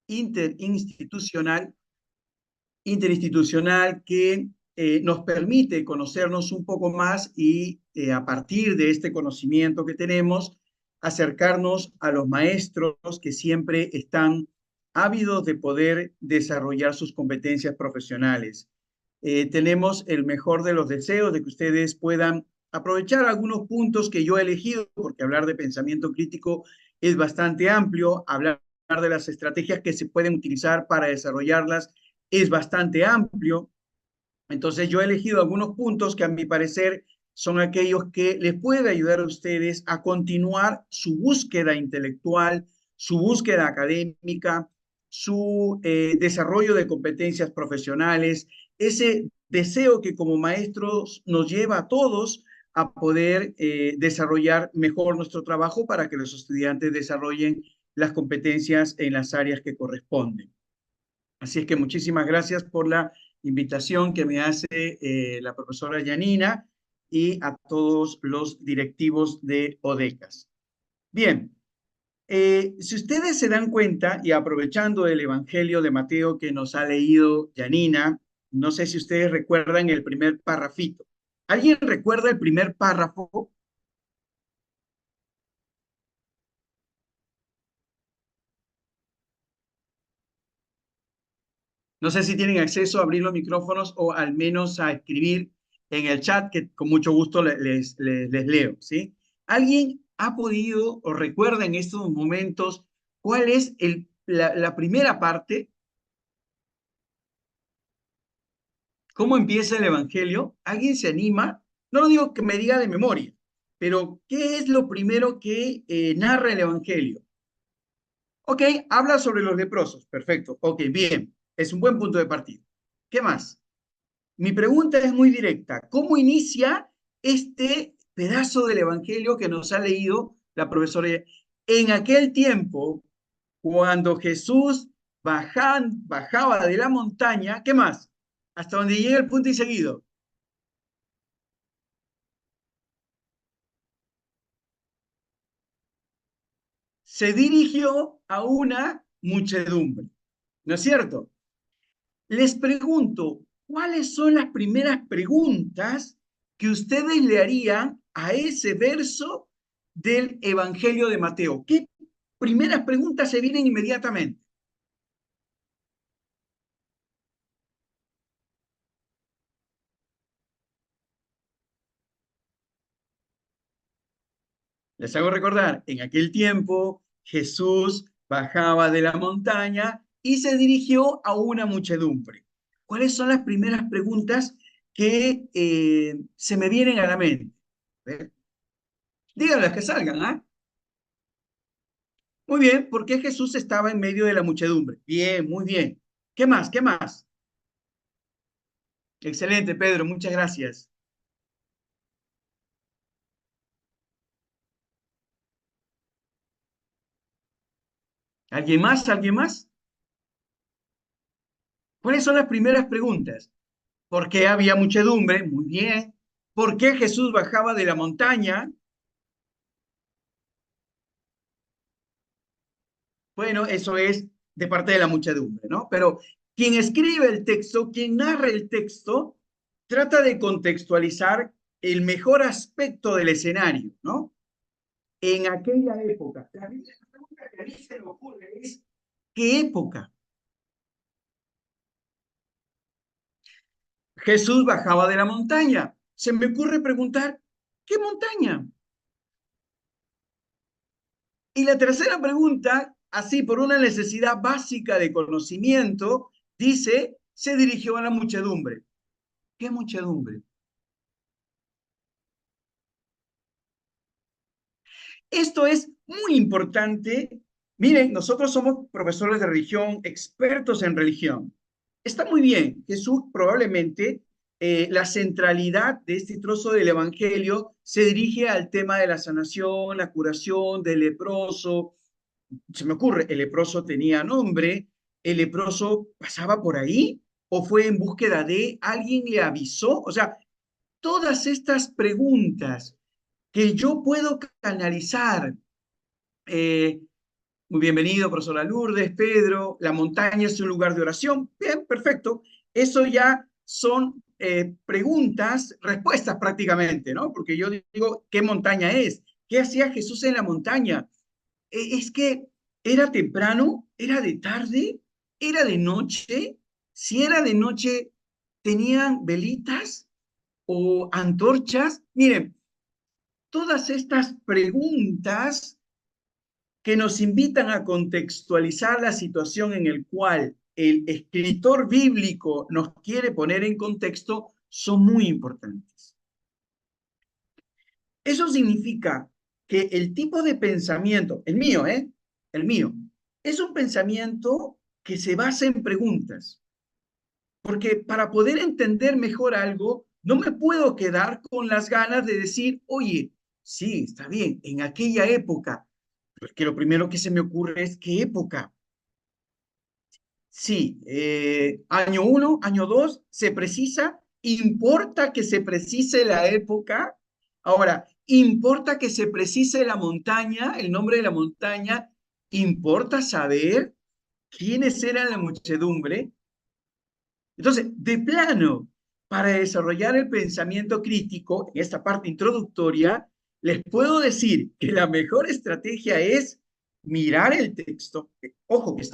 interinstitucional, que nos permite conocernos un poco más y a partir de este conocimiento que tenemos, acercarnos a los maestros que siempre están ávidos de poder desarrollar sus competencias profesionales. Tenemos el mejor de los deseos de que ustedes puedan aprovechar algunos puntos que yo he elegido, porque hablar de pensamiento crítico es bastante amplio, hablar de las estrategias que se pueden utilizar para desarrollarlas es bastante amplio. Entonces yo he elegido algunos puntos que a mi parecer son aquellos que les puede ayudar a ustedes a continuar su búsqueda intelectual, su búsqueda académica, su desarrollo de competencias profesionales, ese deseo que como maestros nos lleva a todos a poder desarrollar mejor nuestro trabajo para que los estudiantes desarrollen las competencias en las áreas que corresponden. Así es que muchísimas gracias por la invitación que me hace la profesora Yanina y a todos los directivos de ODECAS. Bien, si ustedes se dan cuenta y aprovechando el Evangelio de Mateo que nos ha leído Yanina, no sé si ustedes recuerdan el primer párrafito. ¿Alguien recuerda el primer párrafo? No sé si tienen acceso a abrir los micrófonos o al menos a escribir en el chat, que con mucho gusto les leo, ¿sí? ¿Alguien ha podido o recuerda en estos momentos cuál es la primera parte? ¿Cómo empieza el Evangelio? ¿Alguien se anima? No lo digo que me diga de memoria, pero ¿qué es lo primero que narra el Evangelio? Ok, habla sobre los leprosos. Perfecto. Ok, bien. Es un buen punto de partida. ¿Qué más? Mi pregunta es muy directa. ¿Cómo inicia este pedazo del Evangelio que nos ha leído la profesora? En aquel tiempo, cuando Jesús bajaba de la montaña, ¿qué más? Hasta donde llega el punto y seguido. Se dirigió a una muchedumbre, ¿no es cierto? Les pregunto, ¿cuáles son las primeras preguntas que ustedes le harían a ese verso del Evangelio de Mateo? ¿Qué primeras preguntas se vienen inmediatamente? Les hago recordar, en aquel tiempo Jesús bajaba de la montaña y se dirigió a una muchedumbre. ¿Cuáles son las primeras preguntas que se me vienen a la mente? Díganlas que salgan, ¿ah? Muy bien, ¿por qué Jesús estaba en medio de la muchedumbre? Bien, muy bien. ¿Qué más? ¿Qué más? Excelente, Pedro, muchas gracias. ¿Alguien más? ¿Alguien más? ¿Cuáles son las primeras preguntas? ¿Por qué había muchedumbre? Muy bien. ¿Por qué Jesús bajaba de la montaña? Bueno, eso es de parte de la muchedumbre, ¿no? Pero quien escribe el texto, quien narra el texto, trata de contextualizar el mejor aspecto del escenario, ¿no? En aquella época. La pregunta que a mí se me ocurre es, ¿qué época? Jesús bajaba de la montaña. Se me ocurre preguntar, ¿qué montaña? Y la tercera pregunta, así por una necesidad básica de conocimiento, dice, se dirigió a la muchedumbre. ¿Qué muchedumbre? Esto es muy importante. Miren, nosotros somos profesores de religión, expertos en religión. Está muy bien, Jesús probablemente la centralidad de este trozo del Evangelio se dirige al tema de la sanación, la curación del leproso. Se me ocurre, el leproso tenía nombre, el leproso pasaba por ahí o fue en búsqueda de alguien le avisó. O sea, todas estas preguntas que yo puedo canalizar eh, Muy bienvenido, profesora Lourdes, Pedro. La montaña es un lugar de oración. Bien, perfecto. Eso ya son preguntas, respuestas prácticamente, ¿no? Porque yo digo, ¿qué montaña es? ¿Qué hacía Jesús en la montaña? Es que era temprano, era de tarde, era de noche. Si era de noche, tenían velitas o antorchas. Miren, todas estas preguntas que nos invitan a contextualizar la situación en el cual el escritor bíblico nos quiere poner en contexto son muy importantes. Eso significa que el tipo de pensamiento, el mío, el mío, es un pensamiento que se basa en preguntas. Porque para poder entender mejor algo, no me puedo quedar con las ganas de decir, oye, sí, está bien, en aquella época, porque lo primero que se me ocurre es, ¿qué época? Sí, año 1, año 2, se precisa, importa que se precise la época. Ahora, importa que se precise la montaña, el nombre de la montaña, importa saber quiénes eran la muchedumbre. Entonces, de plano, para desarrollar el pensamiento crítico, en esta parte introductoria, les puedo decir que la mejor estrategia es mirar el texto. Ojo, que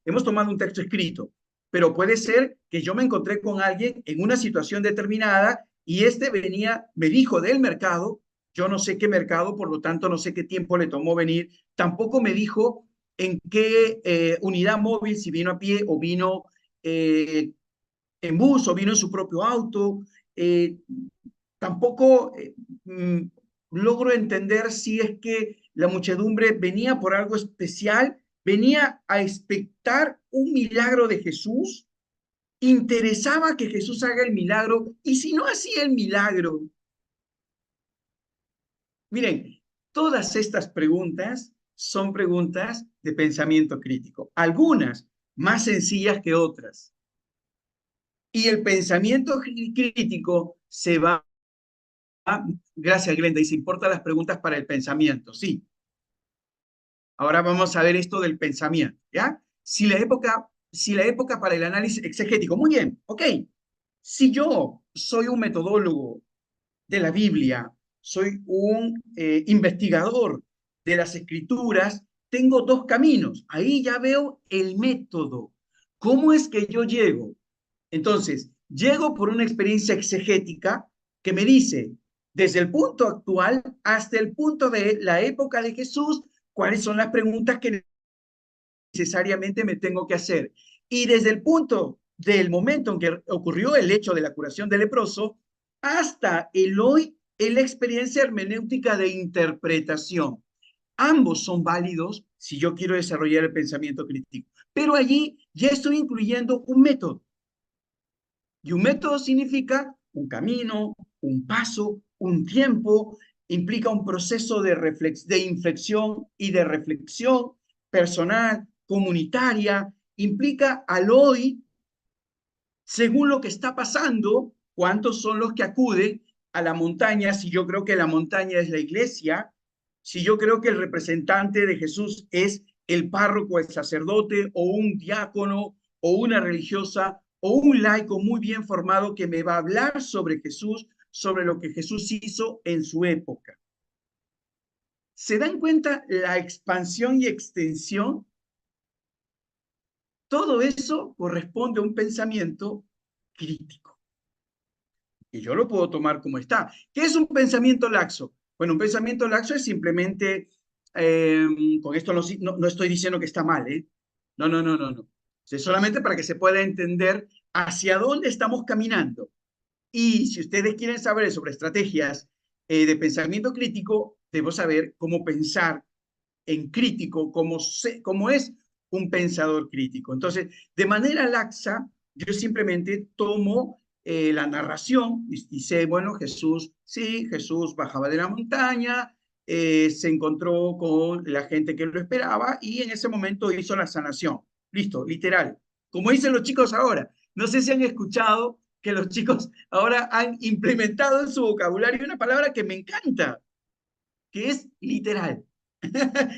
hemos tomado un texto escrito, pero puede ser que yo me encontré con alguien en una situación determinada y este venía, me dijo del mercado, yo no sé qué mercado, por lo tanto no sé qué tiempo le tomó venir, tampoco me dijo en qué unidad móvil, si vino a pie o vino en bus o vino en su propio auto. Eh, Tampoco logro entender si es que la muchedumbre venía por algo especial, venía a expectar un milagro de Jesús, interesaba que Jesús haga el milagro, y si no hacía el milagro. Miren, todas estas preguntas son preguntas de pensamiento crítico, algunas más sencillas que otras. Y el pensamiento crítico se va. Gracias, Glenda. Y se importan las preguntas para el pensamiento. Sí. Ahora vamos a ver esto del pensamiento, ¿ya? Si la época para el análisis exegético, muy bien, ok. Si yo soy un metodólogo de la Biblia, soy un investigador de las escrituras, tengo dos caminos. Ahí ya veo el método. ¿Cómo es que yo llego? Entonces, llego por una experiencia exegética que me dice, desde el punto actual hasta el punto de la época de Jesús, cuáles son las preguntas que necesariamente me tengo que hacer. Y desde el punto del momento en que ocurrió el hecho de la curación del leproso, hasta el hoy, en la experiencia hermenéutica de interpretación. Ambos son válidos si yo quiero desarrollar el pensamiento crítico. Pero allí ya estoy incluyendo un método. Y un método significa un camino, un paso, un tiempo, implica un proceso de inflexión y de reflexión personal, comunitaria, implica al hoy, según lo que está pasando, cuántos son los que acuden a la montaña, si yo creo que la montaña es la iglesia, si yo creo que el representante de Jesús es el párroco, el sacerdote o un diácono o una religiosa o un laico muy bien formado que me va a hablar sobre Jesús, sobre lo que Jesús hizo en su época. ¿Se dan cuenta la expansión y extensión? Todo eso corresponde a un pensamiento crítico. Y yo lo puedo tomar como está. ¿Qué es un pensamiento laxo? Bueno, un pensamiento laxo es simplemente, con esto no estoy diciendo que está mal, ¿eh? No, no, no, no, no. Es solamente para que se pueda entender hacia dónde estamos caminando. Y si ustedes quieren saber sobre estrategias de pensamiento crítico, debo saber cómo pensar en crítico, cómo es un pensador crítico. Entonces, de manera laxa, yo simplemente tomo la narración y sé, bueno, Jesús, sí, Jesús bajaba de la montaña, se encontró con la gente que lo esperaba y en ese momento hizo la sanación. Listo, literal. Como dicen los chicos ahora. No sé si han escuchado que los chicos ahora han implementado en su vocabulario una palabra que me encanta, que es literal.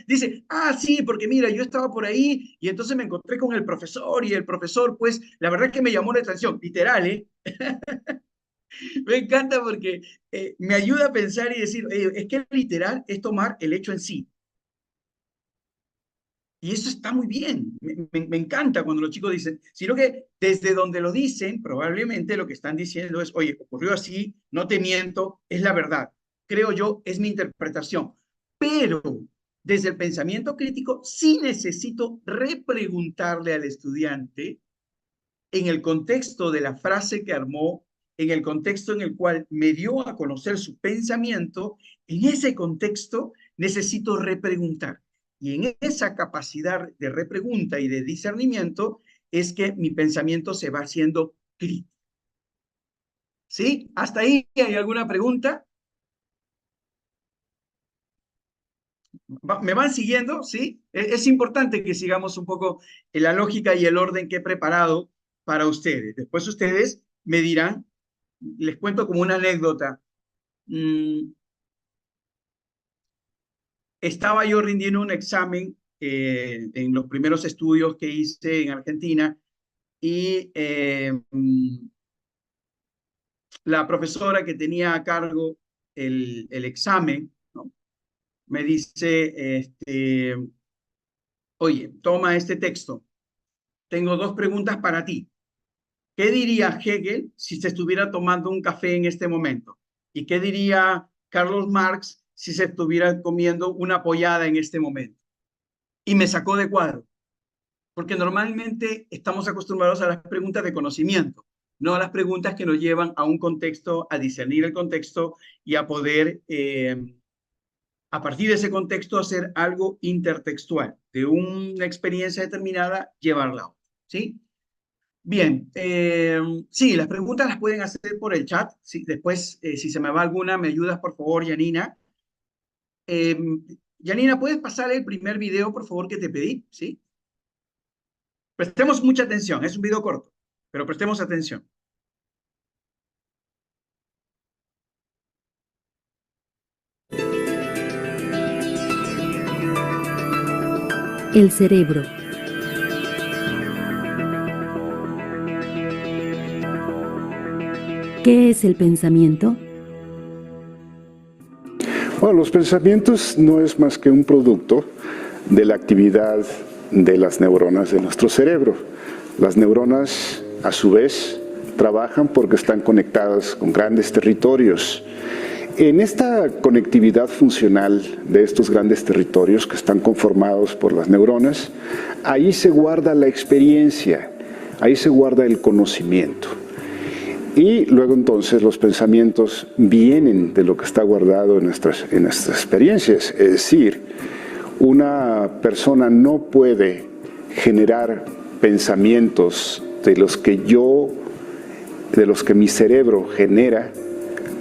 Dice, ah, sí, porque mira, yo estaba por ahí y entonces me encontré con el profesor y el profesor, pues, la verdad es que me llamó la atención, literal, ¿eh? Me encanta porque me ayuda a pensar y decir, es que literal es tomar el hecho en sí. Y eso está muy bien, me encanta cuando los chicos dicen, sino que desde donde lo dicen, probablemente lo que están diciendo es, oye, ocurrió así, no te miento, es la verdad. Creo yo, es mi interpretación. Pero desde el pensamiento crítico, sí necesito repreguntarle al estudiante en el contexto de la frase que armó, en el contexto en el cual me dio a conocer su pensamiento, en ese contexto necesito repreguntar. Y en esa capacidad de repregunta y de discernimiento es que mi pensamiento se va haciendo crítico. ¿Sí? ¿Hasta ahí hay alguna pregunta? ¿Me van siguiendo? ¿Sí? Es importante que sigamos un poco la lógica y el orden que he preparado para ustedes. Después ustedes me dirán, les cuento como una anécdota. Mm, Estaba yo rindiendo un examen en los primeros estudios que hice en Argentina y la profesora que tenía a cargo el examen, ¿no? Me dice, oye, toma este texto, tengo dos preguntas para ti. ¿Qué diría Hegel si se estuviera tomando un café en este momento? ¿Y qué diría Carlos Marx si se estuviera comiendo una pollada en este momento? Y me sacó de cuadro, porque normalmente estamos acostumbrados a las preguntas de conocimiento, no a las preguntas que nos llevan a un contexto, a discernir el contexto y a poder, a partir de ese contexto, hacer algo intertextual, de una experiencia determinada, llevarla a otra. ¿Sí? Bien, sí, las preguntas las pueden hacer por el chat. Sí, después, si se me va alguna, me ayudas, por favor, Yanina. Eh, Yanina, ¿puedes pasar el primer video, por favor, que te pedí? ¿Sí? Prestemos mucha atención, es un video corto, pero prestemos atención. El cerebro. ¿Qué es el pensamiento? Bueno, los pensamientos no es más que un producto de la actividad de las neuronas de nuestro cerebro. Las neuronas, a su vez, trabajan porque están conectadas con grandes territorios. En esta conectividad funcional de estos grandes territorios que están conformados por las neuronas, ahí se guarda la experiencia, ahí se guarda el conocimiento. Y luego entonces los pensamientos vienen de lo que está guardado en nuestras experiencias. Es decir, una persona no puede generar pensamientos de los que mi cerebro genera,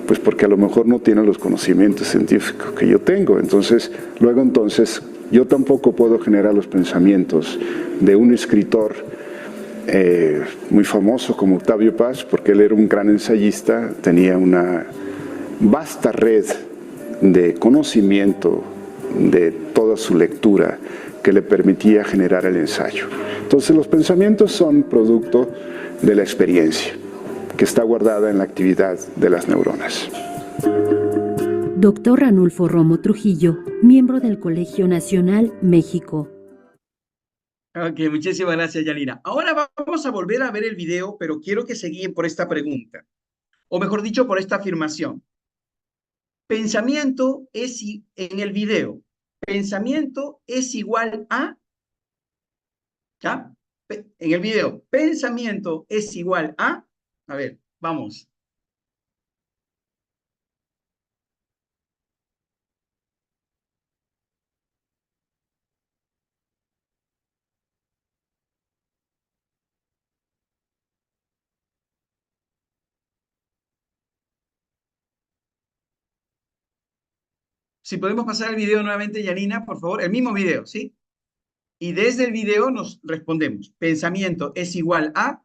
pues porque a lo mejor no tiene los conocimientos científicos que yo tengo. Entonces, luego entonces, yo tampoco puedo generar los pensamientos de un escritor muy famoso como Octavio Paz, porque él era un gran ensayista, tenía una vasta red de conocimiento de toda su lectura que le permitía generar el ensayo. Entonces los pensamientos son producto de la experiencia que está guardada en la actividad de las neuronas. Doctor Ranulfo Romo Trujillo, miembro del Colegio Nacional México. Ok, muchísimas gracias, Yanina. Ahora vamos a volver a ver el video, pero quiero que se guíen por esta pregunta, o mejor dicho, por esta afirmación. Pensamiento es, en el video, pensamiento es igual a, ¿ya? En el video, pensamiento es igual a ver, vamos. Si podemos pasar el video nuevamente, Yanina, por favor, el mismo video, ¿sí? Y desde el video nos respondemos. Pensamiento es igual a,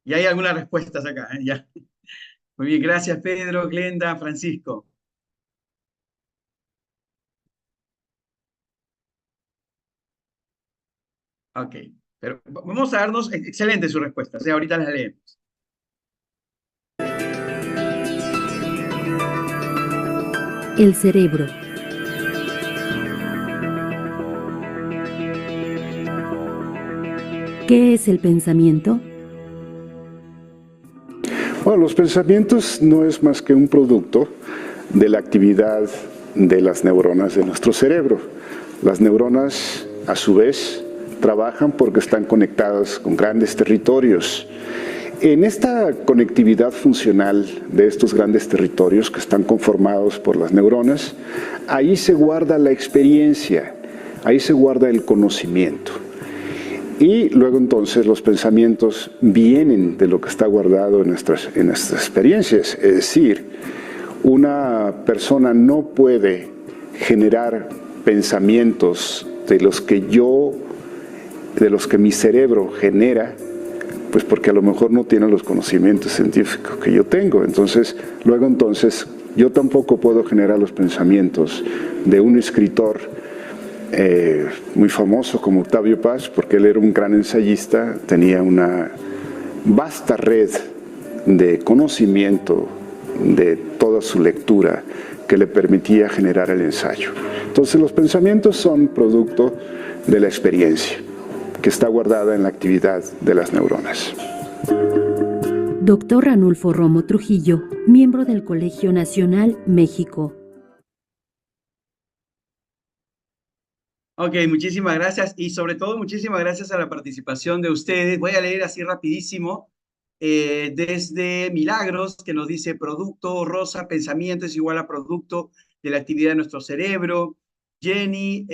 y hay algunas respuestas acá, ¿eh? Ya. Muy bien, gracias Pedro, Glenda, Francisco. Ok, pero vamos a darnos, excelente su respuesta, o sea, ahorita las leemos. El cerebro. ¿Qué es el pensamiento? Bueno, los pensamientos no es más que un producto de la actividad de las neuronas de nuestro cerebro. Las neuronas, a su vez, trabajan porque están conectadas con grandes territorios. En esta conectividad funcional de estos grandes territorios que están conformados por las neuronas, ahí se guarda la experiencia, ahí se guarda el conocimiento. Y luego entonces los pensamientos vienen de lo que está guardado en nuestras experiencias. Es decir, una persona no puede generar pensamientos de los que mi cerebro genera, pues porque a lo mejor no tiene los conocimientos científicos que yo tengo. Entonces, luego entonces, yo tampoco puedo generar los pensamientos de un escritor muy famoso como Octavio Paz, porque él era un gran ensayista, tenía una vasta red de conocimiento de toda su lectura que le permitía generar el ensayo. Entonces los pensamientos son producto de la experiencia que está guardada en la actividad de las neuronas. Doctor Ranulfo Romo Trujillo, miembro del Colegio Nacional México. Ok, muchísimas gracias y sobre todo muchísimas gracias a la participación de ustedes. Voy a leer así rapidísimo desde Milagros, que nos dice producto, Rosa, pensamiento es igual a producto de la actividad de nuestro cerebro. Jenny,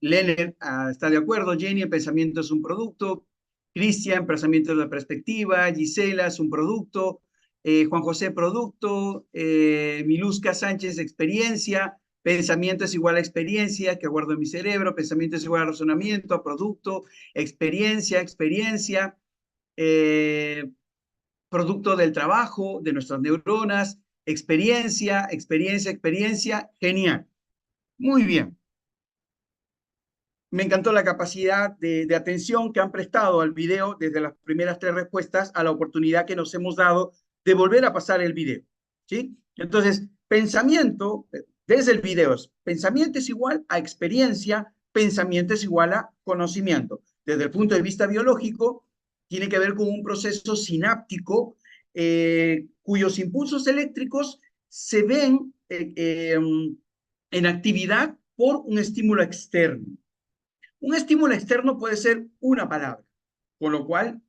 Leonard está de acuerdo. Jenny, el pensamiento es un producto. Cristian, pensamiento es la perspectiva. Gisela es un producto. Juan José, producto. Miluska Sánchez, experiencia. Pensamiento es igual a experiencia que guardo en mi cerebro. Pensamiento es igual a razonamiento, a producto. Experiencia, producto del trabajo, de nuestras neuronas. Experiencia. Genial. Muy bien. Me encantó la capacidad de atención que han prestado al video desde las primeras 3 respuestas a la oportunidad que nos hemos dado de volver a pasar el video. ¿Sí? Entonces, pensamiento, desde el video, pensamiento es igual a experiencia, pensamiento es igual a conocimiento. Desde el punto de vista biológico, tiene que ver con un proceso sináptico cuyos impulsos eléctricos se ven en actividad por un estímulo externo. Un estímulo externo puede ser una palabra, con lo cual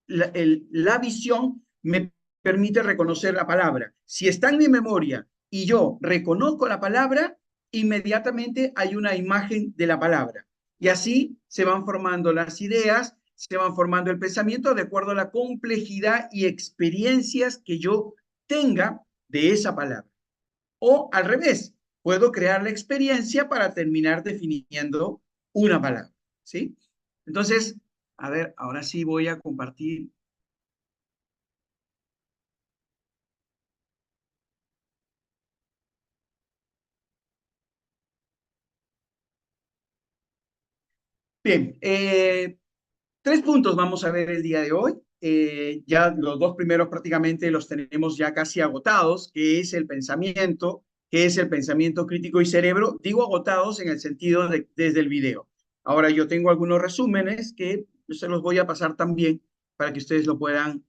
la visión me permite reconocer la palabra. Si está en mi memoria y yo reconozco la palabra, inmediatamente hay una imagen de la palabra. Y así se van formando las ideas, se van formando el pensamiento de acuerdo a la complejidad y experiencias que yo tenga de esa palabra. O al revés, puedo crear la experiencia para terminar definiendo una palabra, ¿sí? Entonces, a ver, ahora sí voy a compartir. Bien, 3 puntos vamos a ver el día de hoy. Ya los 2 primeros prácticamente los tenemos ya casi agotados, que es el pensamiento, que es el pensamiento crítico y cerebro. Digo agotados en el sentido de desde el video. Ahora yo tengo algunos resúmenes que se los voy a pasar también para que ustedes lo puedan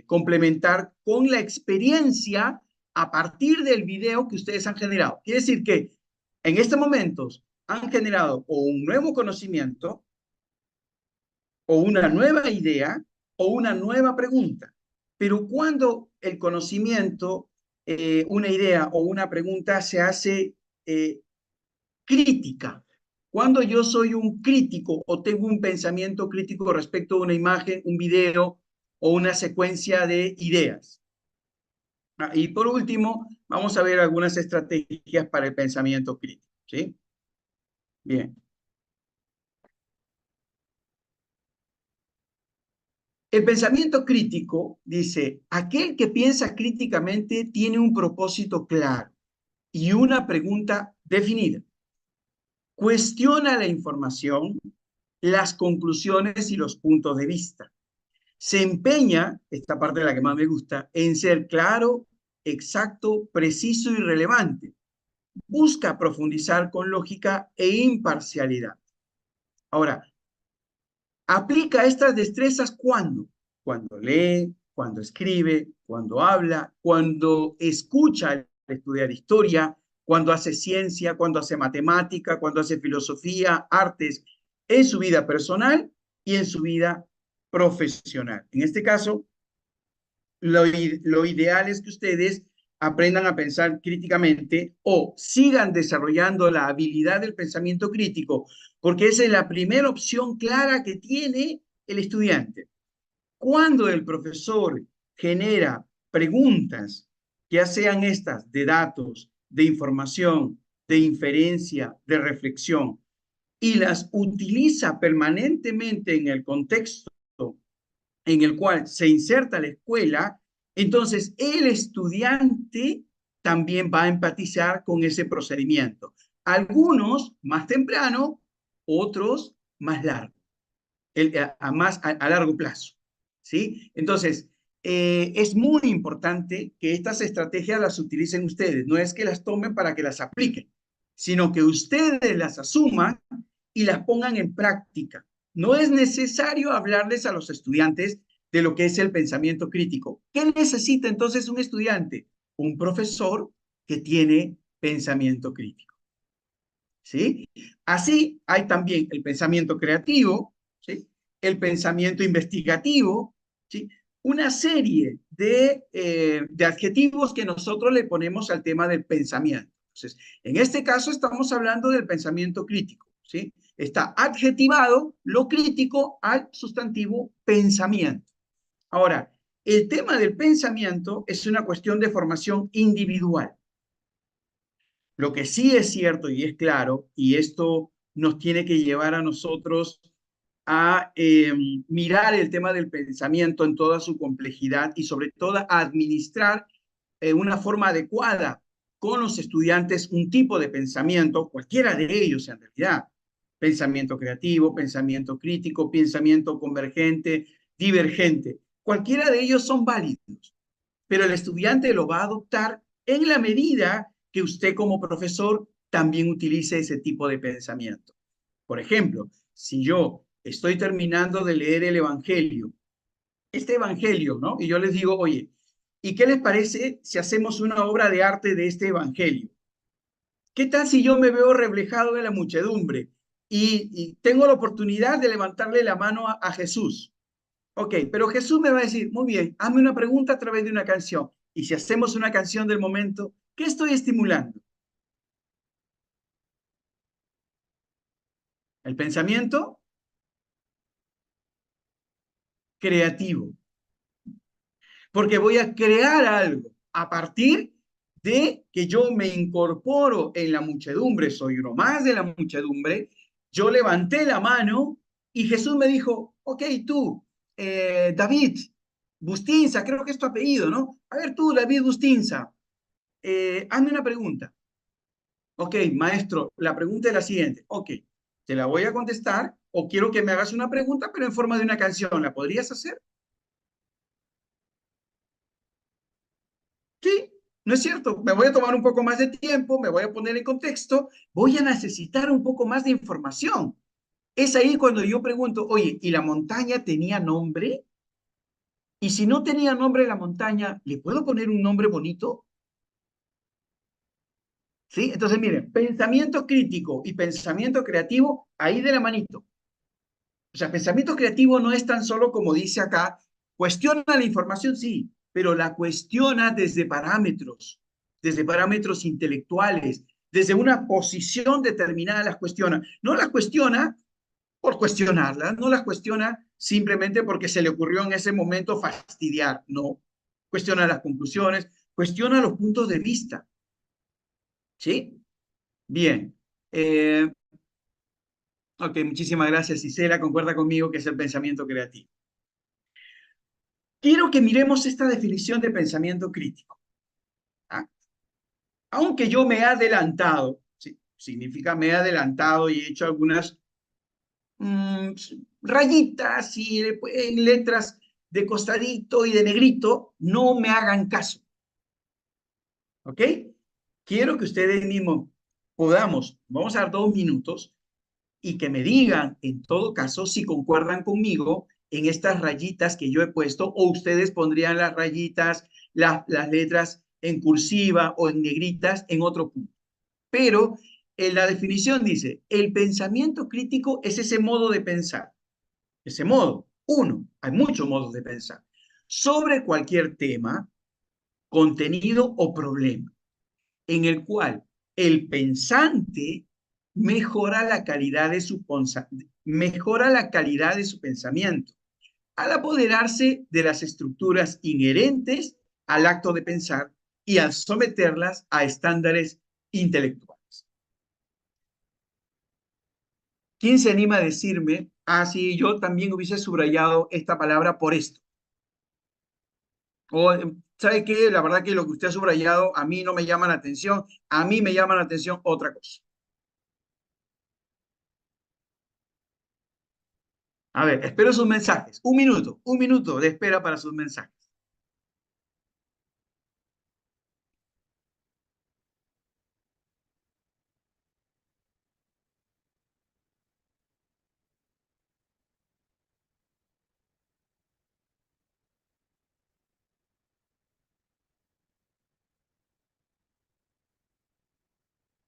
complementar con la experiencia a partir del video que ustedes han generado. Quiere decir que en estos momentos han generado o un nuevo conocimiento o una nueva idea o una nueva pregunta. Pero cuando el conocimiento, una idea o una pregunta se hace crítica, cuando yo soy un crítico o tengo un pensamiento crítico respecto a una imagen, un video o una secuencia de ideas. Y por último, vamos a ver algunas estrategias para el pensamiento crítico. ¿Sí? Bien. El pensamiento crítico dice, aquel que piensa críticamente tiene un propósito claro y una pregunta definida. Cuestiona la información, las conclusiones y los puntos de vista. Se empeña, esta parte de la que más me gusta, en ser claro, exacto, preciso y relevante. Busca profundizar con lógica e imparcialidad. Ahora, aplica estas destrezas ¿cuándo? Cuando lee, cuando escribe, cuando habla, cuando escucha al estudiar historia, cuando hace ciencia, cuando hace matemática, cuando hace filosofía, artes, en su vida personal y en su vida profesional. En este caso, lo ideal es que ustedes aprendan a pensar críticamente o sigan desarrollando la habilidad del pensamiento crítico, porque esa es la primera opción clara que tiene el estudiante. Cuando el profesor genera preguntas, ya sean estas de datos, de información, de inferencia, de reflexión, y las utiliza permanentemente en el contexto en el cual se inserta la escuela, entonces el estudiante también va a empatizar con ese procedimiento. Algunos más temprano, otros más largo, a largo plazo. ¿Sí? Entonces, es muy importante que estas estrategias las utilicen ustedes. No es que las tomen para que las apliquen, sino que ustedes las asuman y las pongan en práctica. No es necesario hablarles a los estudiantes de lo que es el pensamiento crítico. ¿Qué necesita entonces un estudiante? Un profesor que tiene pensamiento crítico. ¿Sí? Así hay también el pensamiento creativo, ¿sí? El pensamiento investigativo, ¿sí? Una serie de adjetivos que nosotros le ponemos al tema del pensamiento. Entonces, en este caso estamos hablando del pensamiento crítico, ¿sí? Está adjetivado lo crítico al sustantivo pensamiento. Ahora, el tema del pensamiento es una cuestión de formación individual. Lo que sí es cierto y es claro, y esto nos tiene que llevar a nosotros a mirar el tema del pensamiento en toda su complejidad y sobre todo a administrar una forma adecuada con los estudiantes un tipo de pensamiento, cualquiera de ellos en realidad. Pensamiento creativo, pensamiento crítico, pensamiento convergente, divergente. Cualquiera de ellos son válidos, pero el estudiante lo va a adoptar en la medida que usted como profesor también utilice ese tipo de pensamiento. Por ejemplo, si yo estoy terminando de leer el Evangelio, este Evangelio, ¿no? Y yo les digo, oye, ¿y qué les parece si hacemos una obra de arte de este Evangelio? ¿Qué tal si yo me veo reflejado en la muchedumbre y tengo la oportunidad de levantarle la mano a Jesús? Ok, pero Jesús me va a decir, muy bien, hazme una pregunta a través de una canción. Y si hacemos una canción del momento, ¿qué estoy estimulando? El pensamiento creativo. Porque voy a crear algo a partir de que yo me incorporo en la muchedumbre, soy uno más de la muchedumbre, yo levanté la mano y Jesús me dijo, ok, tú, David Bustinza, creo que es tu apellido, ¿no? A ver tú, David Bustinza, hazme una pregunta. Ok, maestro, la pregunta es la siguiente. Ok, te la voy a contestar o quiero que me hagas una pregunta, pero en forma de una canción. ¿La podrías hacer? Sí, no es cierto. Me voy a tomar un poco más de tiempo, me voy a poner en contexto, voy a necesitar un poco más de información. Es ahí cuando yo pregunto, oye, ¿y la montaña tenía nombre? Y si no tenía nombre la montaña, ¿le puedo poner un nombre bonito? ¿Sí? Entonces, miren, pensamiento crítico y pensamiento creativo, ahí de la manito. O sea, pensamiento creativo no es tan solo como dice acá, cuestiona la información, sí, pero la cuestiona desde parámetros intelectuales, desde una posición determinada las cuestiona. No las cuestiona por cuestionarlas, no las cuestiona simplemente porque se le ocurrió en ese momento fastidiar, no. Cuestiona las conclusiones, cuestiona los puntos de vista, ¿sí? Bien. Ok, muchísimas gracias, Isela. Concuerda conmigo que es el pensamiento creativo. Quiero que miremos esta definición de pensamiento crítico. ¿Ah? Aunque yo me he adelantado, ¿sí? Significa me he adelantado y he hecho algunas mm, rayitas y en letras de costadito y de negrito, no me hagan caso. ¿Ok? Quiero que ustedes mismos vamos a dar 2 minutos y que me digan, en todo caso, si concuerdan conmigo en estas rayitas que yo he puesto, o ustedes pondrían las rayitas, las letras en cursiva o en negritas en otro punto. Pero en la definición dice, el pensamiento crítico es ese modo de pensar. Ese modo, uno, hay muchos modos de pensar, sobre cualquier tema, contenido o problema, en el cual el pensante mejora la calidad de su pensamiento al apoderarse de las estructuras inherentes al acto de pensar y al someterlas a estándares intelectuales. ¿Quién se anima a decirme, sí, yo también hubiese subrayado esta palabra por esto? O, ¿sabe qué? La verdad que lo que usted ha subrayado a mí no me llama la atención, a mí me llama la atención otra cosa. A ver, espero sus mensajes. Un minuto de espera para sus mensajes.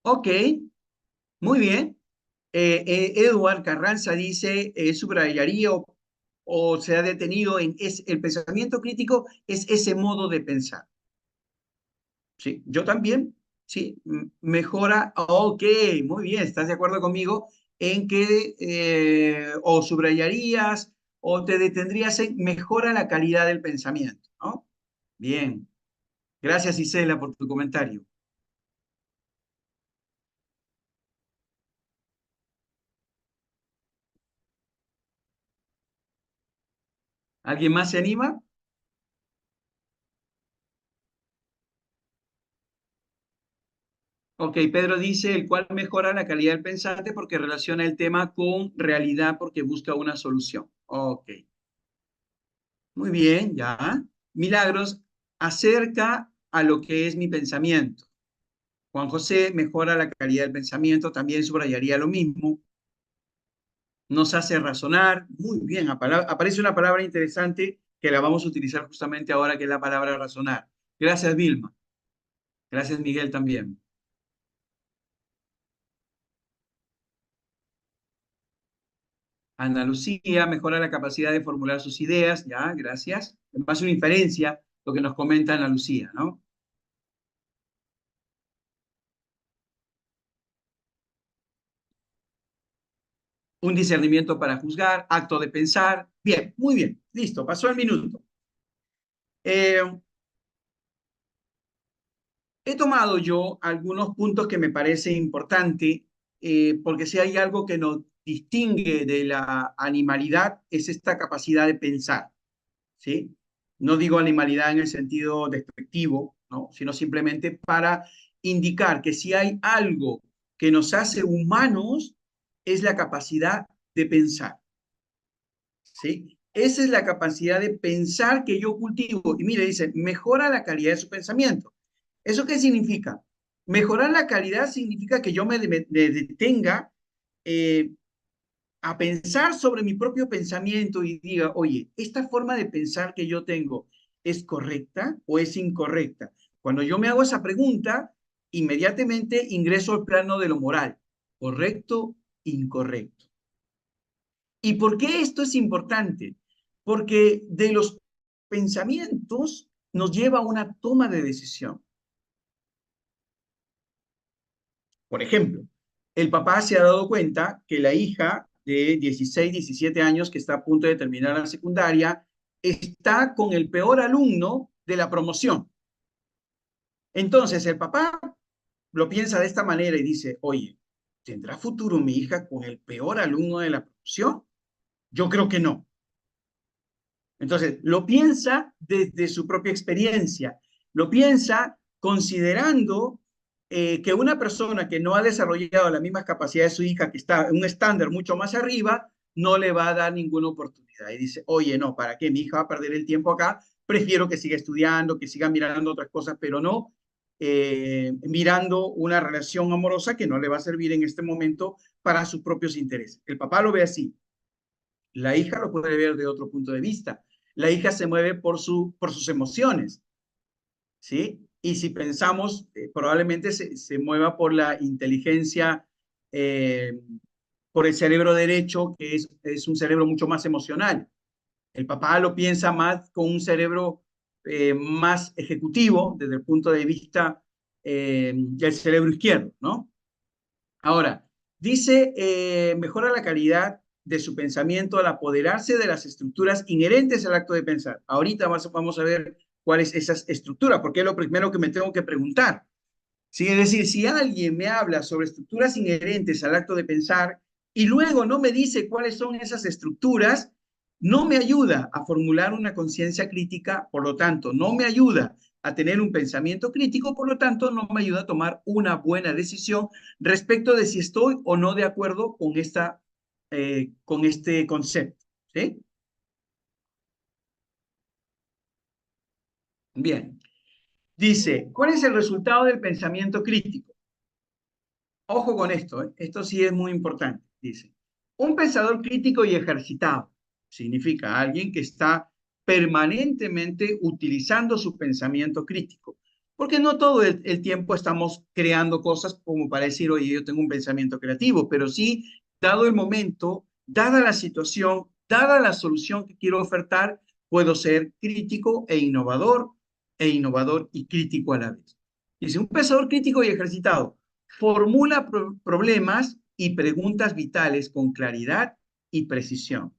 Ok, muy bien. Edward Carranza dice, subrayaría o se ha detenido en el pensamiento crítico, es ese modo de pensar. Sí, yo también, sí, mejora, ok, muy bien, ¿estás de acuerdo conmigo en que o subrayarías o te detendrías en mejora la calidad del pensamiento, ¿no? Bien, gracias Isela por tu comentario. ¿Alguien más se anima? Ok, Pedro dice, el cual mejora la calidad del pensante porque relaciona el tema con realidad porque busca una solución. Ok, muy bien, ya. Milagros, acerca a lo que es mi pensamiento. Juan José mejora la calidad del pensamiento, también subrayaría lo mismo. Nos hace razonar. Muy bien, aparece una palabra interesante que la vamos a utilizar justamente ahora, que es la palabra razonar. Gracias, Vilma. Gracias, Miguel, también. Ana Lucía mejora la capacidad de formular sus ideas, ya, gracias. Hace una inferencia lo que nos comenta Ana Lucía, ¿no? Un discernimiento para juzgar, acto de pensar. Bien, muy bien, listo, pasó el minuto. Eh, He tomado yo algunos puntos que me parece importante, porque si hay algo que nos distingue de la animalidad es esta capacidad de pensar, ¿sí? No digo animalidad en el sentido despectivo, ¿no? Sino simplemente para indicar que si hay algo que nos hace humanos es la capacidad de pensar, ¿sí? Esa es la capacidad de pensar que yo cultivo. Y mire, dice, mejora la calidad de su pensamiento. ¿Eso qué significa? Mejorar la calidad significa que yo me detenga eh, a pensar sobre mi propio pensamiento y diga, oye, ¿esta forma de pensar que yo tengo es correcta o es incorrecta? Cuando yo me hago esa pregunta, inmediatamente ingreso al plano de lo moral, correcto, incorrecto. ¿Y por qué esto es importante? Porque de los pensamientos nos lleva a una toma de decisión. Por ejemplo, el papá se ha dado cuenta que la hija de 16, 17 años que está a punto de terminar la secundaria está con el peor alumno de la promoción. Entonces el papá lo piensa de esta manera y dice, oye, ¿tendrá futuro mi hija con el peor alumno de la promoción? Yo creo que no. Entonces, lo piensa desde su propia experiencia, lo piensa considerando que una persona que no ha desarrollado las mismas capacidades de su hija, que está en un estándar mucho más arriba, no le va a dar ninguna oportunidad. Y dice, oye, no, ¿para qué? Mi hija va a perder el tiempo acá, prefiero que siga estudiando, que siga mirando otras cosas, pero no mirando una relación amorosa que no le va a servir en este momento para sus propios intereses. El papá lo ve así. La hija lo puede ver de otro punto de vista. La hija se mueve por sus emociones, ¿sí? Y si pensamos, probablemente se mueva por la inteligencia, por el cerebro derecho, que es un cerebro mucho más emocional. El papá lo piensa más con un cerebro más ejecutivo desde el punto de vista del cerebro izquierdo, ¿no? Ahora, dice, mejora la calidad de su pensamiento al apoderarse de las estructuras inherentes al acto de pensar. Ahorita vamos a ver cuáles esas estructuras, porque es lo primero que me tengo que preguntar. ¿Sí? Es decir, si alguien me habla sobre estructuras inherentes al acto de pensar y luego no me dice cuáles son esas estructuras, no me ayuda a formular una conciencia crítica, por lo tanto, no me ayuda a tener un pensamiento crítico, por lo tanto, no me ayuda a tomar una buena decisión respecto de si estoy o no de acuerdo con este concepto. ¿Sí? Bien. Dice, ¿cuál es el resultado del pensamiento crítico? Ojo con esto, ¿eh? Esto sí es muy importante. Dice, un pensador crítico y ejercitado significa alguien que está permanentemente utilizando su pensamiento crítico, porque no todo el tiempo estamos creando cosas como para decir, oye, yo tengo un pensamiento creativo, pero sí, dado el momento, dada la situación, dada la solución que quiero ofertar, puedo ser crítico e innovador y crítico a la vez. Dice, un pensador crítico y ejercitado formula problemas y preguntas vitales con claridad y precisión.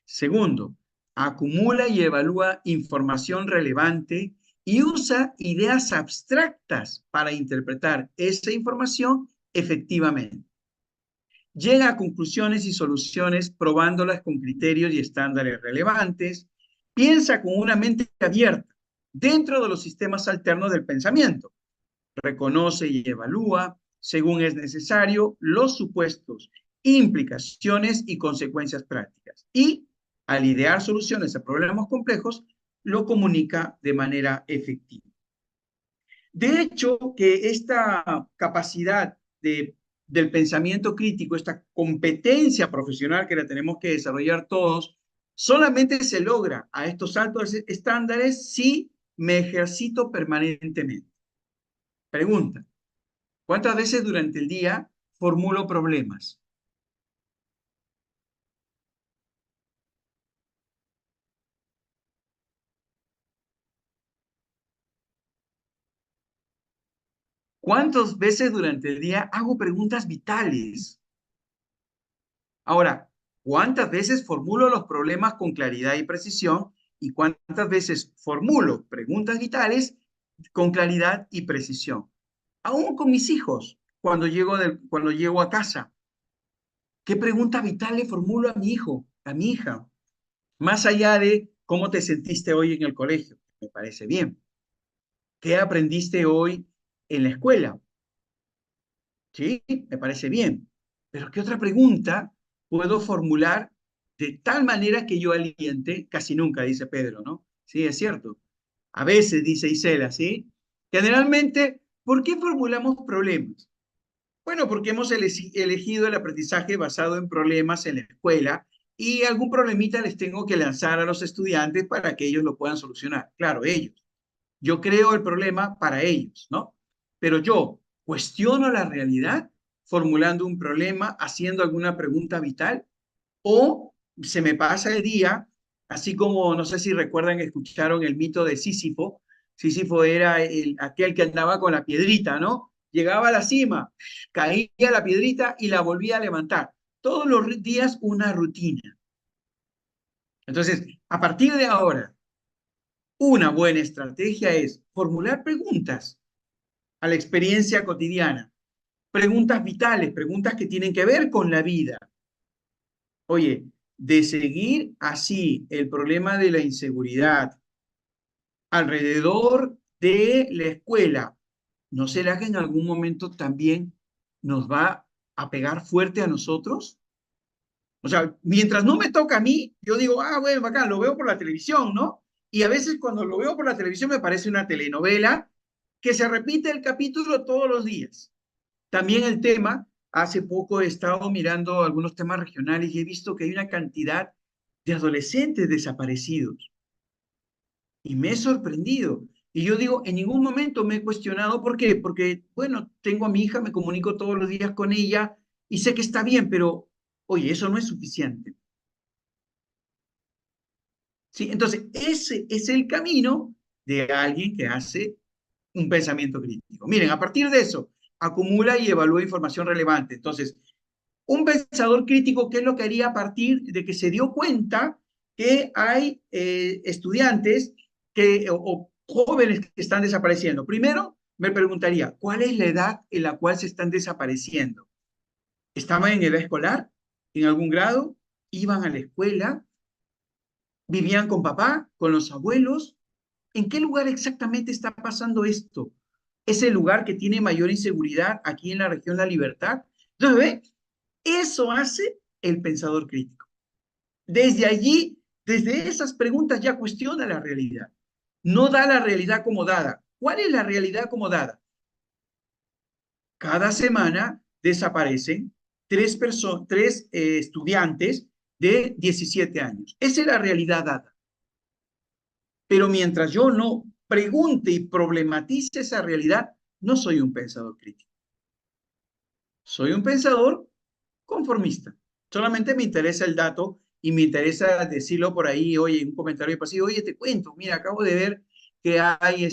Segundo, acumula y evalúa información relevante y usa ideas abstractas para interpretar esa información efectivamente. Llega a conclusiones y soluciones probándolas con criterios y estándares relevantes. Piensa con una mente abierta dentro de los sistemas alternos del pensamiento. Reconoce y evalúa, según es necesario, los supuestos, implicaciones y consecuencias prácticas. Y, al idear soluciones a problemas complejos, lo comunica de manera efectiva. De hecho, que esta capacidad del pensamiento crítico, esta competencia profesional que la tenemos que desarrollar todos, solamente se logra a estos altos estándares si me ejercito permanentemente. Pregunta, ¿cuántas veces durante el día formulo problemas? ¿Cuántas veces durante el día hago preguntas vitales? Ahora, ¿cuántas veces formulo los problemas con claridad y precisión? ¿Y cuántas veces formulo preguntas vitales con claridad y precisión? Aún con mis hijos, cuando llego a casa, ¿qué pregunta vital le formulo a mi hijo, a mi hija? Más allá de cómo te sentiste hoy en el colegio, me parece bien. ¿Qué aprendiste hoy en la escuela? Sí, me parece bien. Pero ¿qué otra pregunta puedo formular de tal manera que yo aliente? Casi nunca, dice Pedro, ¿no? Sí, es cierto. A veces, dice Isela, ¿sí? Generalmente, ¿por qué formulamos problemas? Bueno, porque hemos elegido el aprendizaje basado en problemas en la escuela y algún problemita les tengo que lanzar a los estudiantes para que ellos lo puedan solucionar. Claro, ellos. Yo creo el problema para ellos, ¿no? Pero yo cuestiono la realidad formulando un problema, haciendo alguna pregunta vital, o se me pasa el día, así como, no sé si recuerdan, escucharon el mito de Sísifo. Sísifo era aquel que andaba con la piedrita, ¿no? Llegaba a la cima, caía la piedrita y la volvía a levantar. Todos los días una rutina. Entonces, a partir de ahora, una buena estrategia es formular preguntas a la experiencia cotidiana, preguntas vitales, preguntas que tienen que ver con la vida. Oye, de seguir así el problema de la inseguridad alrededor de la escuela, ¿no será que en algún momento también nos va a pegar fuerte a nosotros? O sea, mientras no me toca a mí, yo digo, ah, bueno, bacán, lo veo por la televisión, ¿no? Y a veces cuando lo veo por la televisión me parece una telenovela que se repite el capítulo todos los días. También el tema, hace poco he estado mirando algunos temas regionales y he visto que hay una cantidad de adolescentes desaparecidos y me he sorprendido. Y yo digo, en ningún momento me he cuestionado por qué, porque, bueno, tengo a mi hija, me comunico todos los días con ella y sé que está bien, pero, oye, eso no es suficiente. ¿Sí? Entonces, ese es el camino de alguien que hace un pensamiento crítico. Miren, a partir de eso, acumula y evalúa información relevante. Entonces, un pensador crítico, ¿qué es lo que haría a partir de que se dio cuenta que hay estudiantes o jóvenes que están desapareciendo? Primero, me preguntaría, ¿cuál es la edad en la cual se están desapareciendo? ¿Estaban en edad escolar? ¿En algún grado? ¿Iban a la escuela? ¿Vivían con papá? ¿Con los abuelos? ¿En qué lugar exactamente está pasando esto? ¿Es el lugar que tiene mayor inseguridad aquí en la región La Libertad? Entonces, ¿ve? Eso hace el pensador crítico. Desde allí, desde esas preguntas ya cuestiona la realidad. No da la realidad como dada. ¿Cuál es la realidad como dada? Cada semana desaparecen tres estudiantes de 17 años. Esa es la realidad dada. Pero mientras yo no pregunte y problematice esa realidad, no soy un pensador crítico. Soy un pensador conformista. Solamente me interesa el dato y me interesa decirlo por ahí, oye, en un comentario pasivo, oye, te cuento, mira, acabo de ver que hay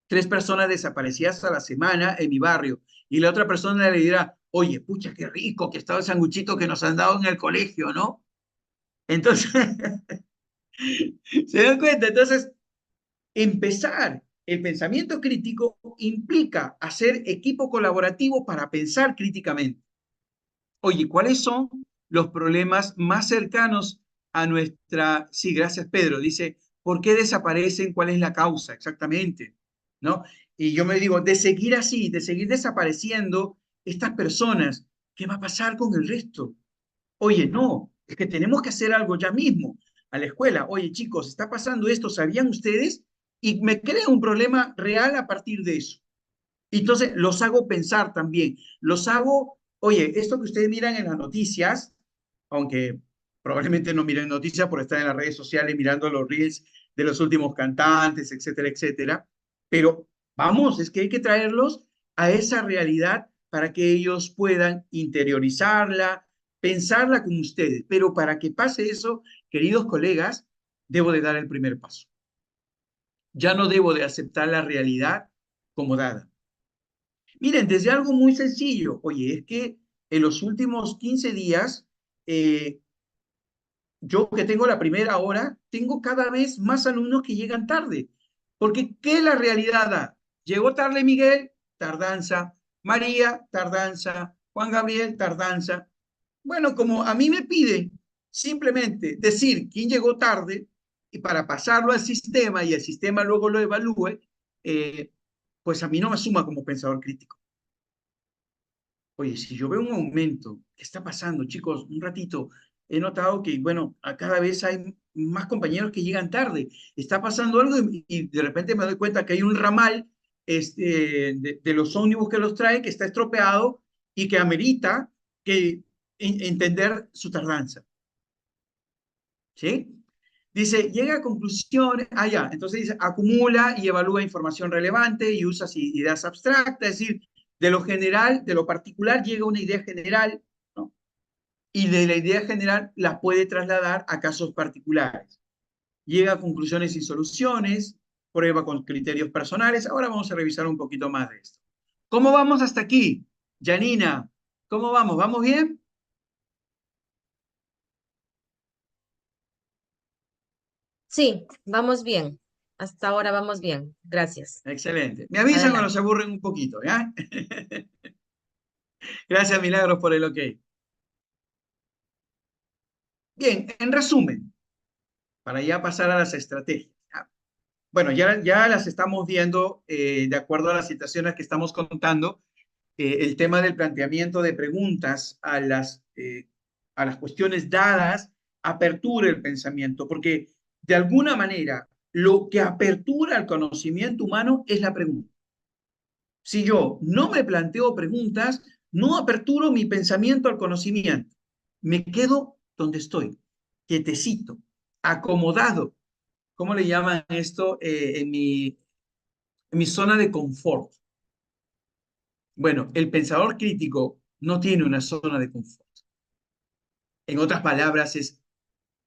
3 personas desaparecidas a la semana en mi barrio. Y la otra persona le dirá, oye, pucha, qué rico que estaba el sanguchito que nos han dado en el colegio, ¿no? Entonces, ¿se dan cuenta? Entonces, empezar el pensamiento crítico implica hacer equipo colaborativo para pensar críticamente. Oye, ¿cuáles son los problemas más cercanos a nuestra... Sí, gracias Pedro, dice, ¿por qué desaparecen? ¿Cuál es la causa exactamente? ¿No? Y yo me digo, de seguir así, de seguir desapareciendo estas personas, ¿qué va a pasar con el resto? Oye, no, es que tenemos que hacer algo ya mismo a la escuela. Oye, chicos, está pasando esto, ¿sabían ustedes? Y me crea un problema real a partir de eso. Entonces, los hago pensar también. Los hago, oye, esto que ustedes miran en las noticias, aunque probablemente no miren noticias por estar en las redes sociales mirando los reels de los últimos cantantes, etcétera, etcétera. Pero vamos, es que hay que traerlos a esa realidad para que ellos puedan interiorizarla, pensarla con ustedes. Pero para que pase eso, queridos colegas, debo de dar el primer paso. Ya no debo de aceptar la realidad como dada. Miren, desde algo muy sencillo. Oye, es que en los últimos 15 días, yo que tengo la primera hora, tengo cada vez más alumnos que llegan tarde. Porque, ¿qué es la realidad? Llegó tarde Miguel, tardanza. María, tardanza. Juan Gabriel, tardanza. Bueno, como a mí me piden simplemente decir quién llegó tarde y para pasarlo al sistema y el sistema luego lo evalúe, pues a mí no me suma como pensador crítico. Oye, si yo veo un aumento, ¿qué está pasando, chicos? Un ratito, he notado que, bueno, a cada vez hay más compañeros que llegan tarde. Está pasando algo y de repente me doy cuenta que hay un ramal de los ómnibus que los trae que está estropeado y que amerita que entender su tardanza. ¿Sí? Dice, llega a conclusiones, ya, entonces dice, acumula y evalúa información relevante y usa ideas abstractas, es decir, de lo general, de lo particular, llega una idea general, ¿no? Y de la idea general la puede trasladar a casos particulares. Llega a conclusiones y soluciones, prueba con criterios personales. Ahora vamos a revisar un poquito más de esto. ¿Cómo vamos hasta aquí? Janina, ¿cómo vamos? ¿Vamos bien? Sí, vamos bien. Hasta ahora vamos bien. Gracias. Excelente. Me avisan cuando Adelante. se aburren un poquito, ¿ya? Gracias, Milagros, por el ok. Bien, en resumen, para ya pasar a las estrategias. Bueno, ya las estamos viendo de acuerdo a las situaciones que estamos contando. El tema del planteamiento de preguntas a las a las cuestiones dadas, aperture el pensamiento, porque de alguna manera lo que apertura el conocimiento humano es la pregunta. Si yo no me planteo preguntas, no aperturo mi pensamiento al conocimiento. Me quedo donde estoy, quietecito, acomodado. ¿Cómo le llaman esto en mi zona de confort? Bueno, el pensador crítico no tiene una zona de confort. En otras palabras, es,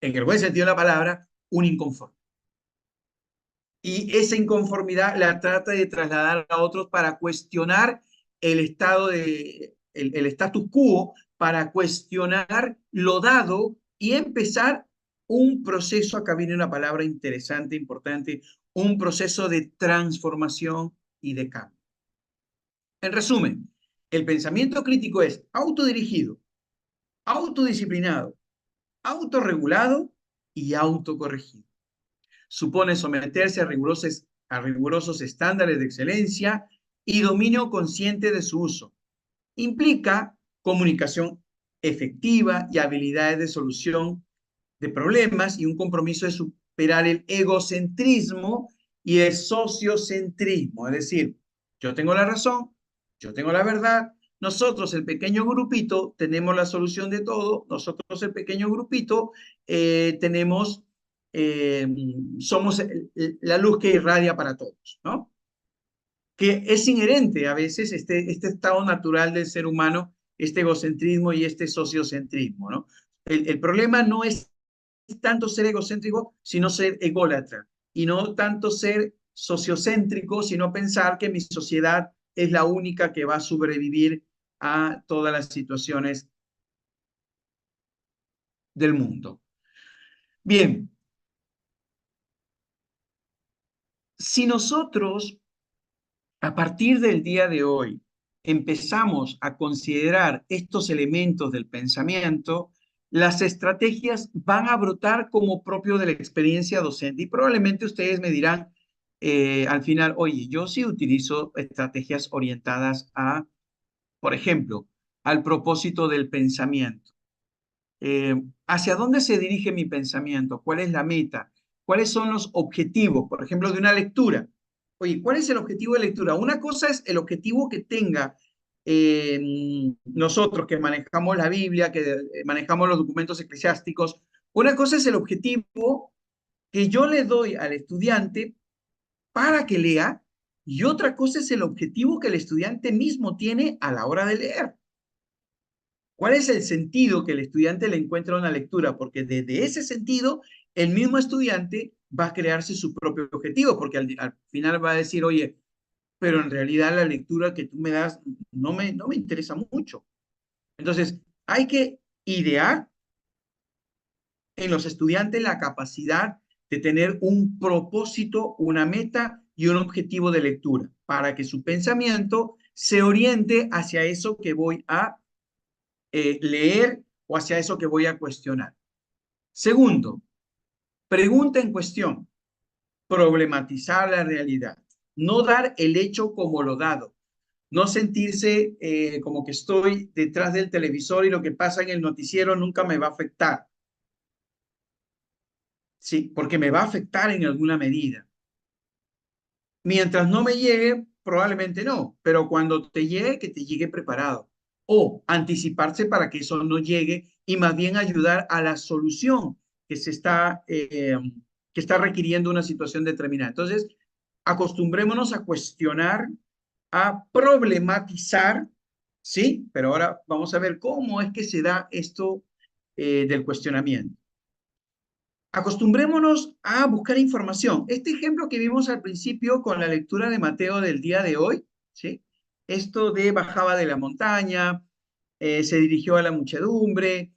en el buen sentido de la palabra, un inconforme. Y esa inconformidad la trata de trasladar a otros para cuestionar el el status quo, para cuestionar lo dado y empezar un proceso, acá viene una palabra interesante, importante, un proceso de transformación y de cambio. En resumen, el pensamiento crítico es autodirigido, autodisciplinado, autorregulado y autocorregido. Supone someterse a rigurosos estándares de excelencia y dominio consciente de su uso. Implica comunicación efectiva y habilidades de solución de problemas y un compromiso de superar el egocentrismo y el sociocentrismo. Es decir, yo tengo la razón, yo tengo la verdad, nosotros, el pequeño grupito, tenemos la solución de todo, nosotros, el pequeño grupito, tenemos, somos la luz que irradia para todos, ¿no? Que es inherente a veces este estado natural del ser humano, este egocentrismo y este sociocentrismo, ¿no? El problema no es tanto ser egocéntrico, sino ser ególatra, y no tanto ser sociocéntrico, sino pensar que mi sociedad es la única que va a sobrevivir a todas las situaciones del mundo. Bien, si nosotros a partir del día de hoy empezamos a considerar estos elementos del pensamiento, las estrategias van a brotar como propio de la experiencia docente. Y probablemente ustedes me dirán al final, oye, yo sí utilizo estrategias orientadas a, por ejemplo, al propósito del pensamiento. ¿Hacia dónde se dirige mi pensamiento? ¿Cuál es la meta? ¿Cuáles son los objetivos, por ejemplo, de una lectura? Oye, ¿cuál es el objetivo de lectura? Una cosa es el objetivo que tenga nosotros que manejamos la Biblia, que manejamos los documentos eclesiásticos. Una cosa es el objetivo que yo le doy al estudiante para que lea y otra cosa es el objetivo que el estudiante mismo tiene a la hora de leer. ¿Cuál es el sentido que el estudiante le encuentra a una lectura? Porque desde ese sentido, el mismo estudiante va a crearse su propio objetivo, porque al final va a decir, oye, pero en realidad la lectura que tú me das no me interesa mucho. Entonces, hay que idear en los estudiantes la capacidad de tener un propósito, una meta y un objetivo de lectura, para que su pensamiento se oriente hacia eso que voy a leer o hacia eso que voy a cuestionar. Segundo, pregunta en cuestión, problematizar la realidad, no dar el hecho como lo dado, no sentirse como que estoy detrás del televisor y lo que pasa en el noticiero nunca me va a afectar. Sí, porque me va a afectar en alguna medida. Mientras no me llegue, probablemente no, pero cuando te llegue, que te llegue preparado. O anticiparse para que eso no llegue y más bien ayudar a la solución que que está requiriendo una situación determinada. Entonces, acostumbrémonos a cuestionar, a problematizar, ¿sí? Pero ahora vamos a ver cómo es que se da esto del cuestionamiento. Acostumbrémonos a buscar información. Este ejemplo que vimos al principio con la lectura de Mateo del día de hoy, ¿sí? Esto de bajaba de la montaña, se dirigió a la muchedumbre.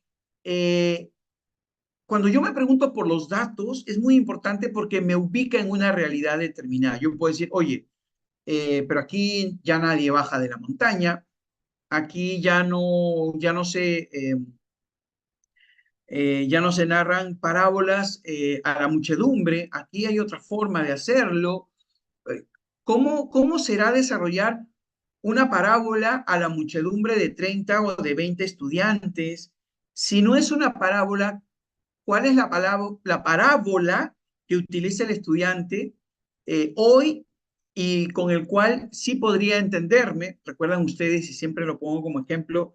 Cuando yo me pregunto por los datos, es muy importante porque me ubica en una realidad determinada. Yo puedo decir, oye, pero aquí ya nadie baja de la montaña, aquí ya no se ya no se narran parábolas a la muchedumbre, aquí hay otra forma de hacerlo. ¿Cómo será desarrollar una parábola a la muchedumbre de 30 o de 20 estudiantes? Si no es una parábola, ¿cuál es la parábola que utiliza el estudiante hoy y con el cual sí podría entenderme? Recuerdan ustedes, y siempre lo pongo como ejemplo,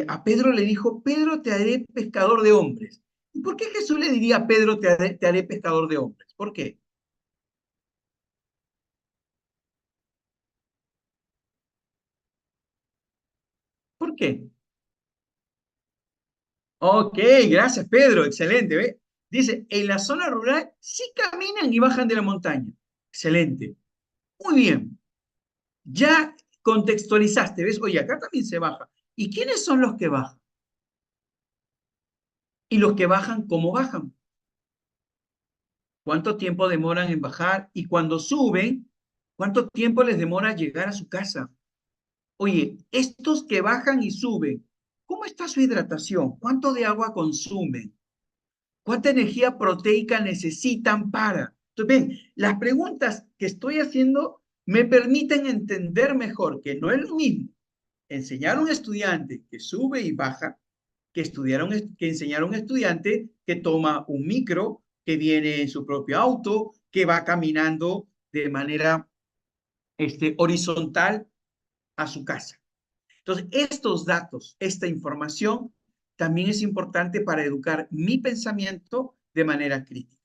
a Pedro le dijo, Pedro, te haré pescador de hombres. ¿Y por qué Jesús le diría a Pedro, te haré pescador de hombres? ¿Por qué? ¿Por qué? Ok, gracias, Pedro, excelente. ¿Ve? Dice, en la zona rural sí caminan y bajan de la montaña. Excelente. Muy bien. Ya contextualizaste, ¿ves? Oye, acá también se baja. ¿Y quiénes son los que bajan? ¿Y los que bajan, cómo bajan? ¿Cuánto tiempo demoran en bajar? Y cuando suben, ¿cuánto tiempo les demora llegar a su casa? Oye, estos que bajan y suben, ¿cómo está su hidratación? ¿Cuánto de agua consumen? ¿Cuánta energía proteica necesitan para? Entonces, ven, las preguntas que estoy haciendo me permiten entender mejor que no es lo mismo enseñar a un estudiante que sube y baja que enseñar a un estudiante que toma un micro, que viene en su propio auto, que va caminando de manera horizontal a su casa. Entonces, estos datos, esta información, también es importante para educar mi pensamiento de manera crítica.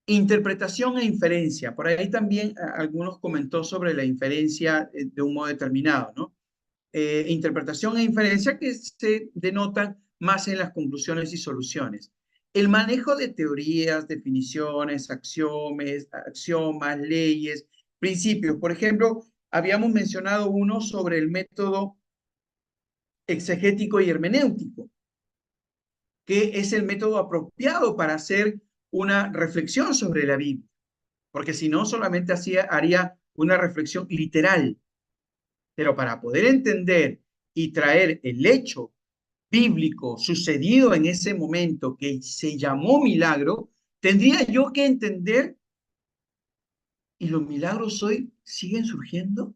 Interpretación e inferencia. Por ahí también algunos comentó sobre la inferencia de un modo determinado, ¿no? Interpretación e inferencia que se denotan más en las conclusiones y soluciones. El manejo de teorías, definiciones, axiomas, leyes, principios. Por ejemplo, habíamos mencionado uno sobre el método exegético y hermenéutico, que es el método apropiado para hacer una reflexión sobre la Biblia, porque si no, solamente haría una reflexión literal. Pero para poder entender y traer el hecho bíblico sucedido en ese momento que se llamó milagro, tendría yo que entender, ¿y los milagros hoy siguen surgiendo?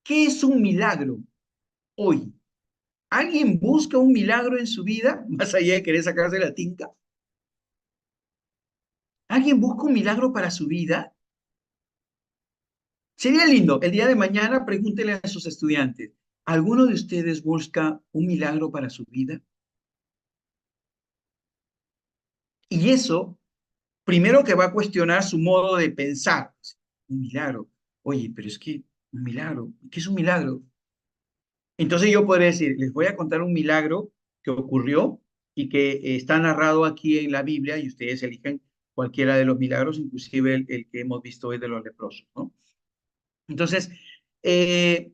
¿Qué es un milagro hoy? ¿Alguien busca un milagro en su vida, más allá de querer sacarse la tinta? ¿Alguien busca un milagro para su vida? Sería lindo, el día de mañana pregúntele a sus estudiantes, ¿alguno de ustedes busca un milagro para su vida? Y eso primero que va a cuestionar su modo de pensar. Un milagro. Oye, pero es que un milagro. ¿Qué es un milagro? Entonces yo podría decir, les voy a contar un milagro que ocurrió y que está narrado aquí en la Biblia y ustedes eligen cualquiera de los milagros, inclusive el que hemos visto hoy de los leprosos, ¿no? Entonces, eh,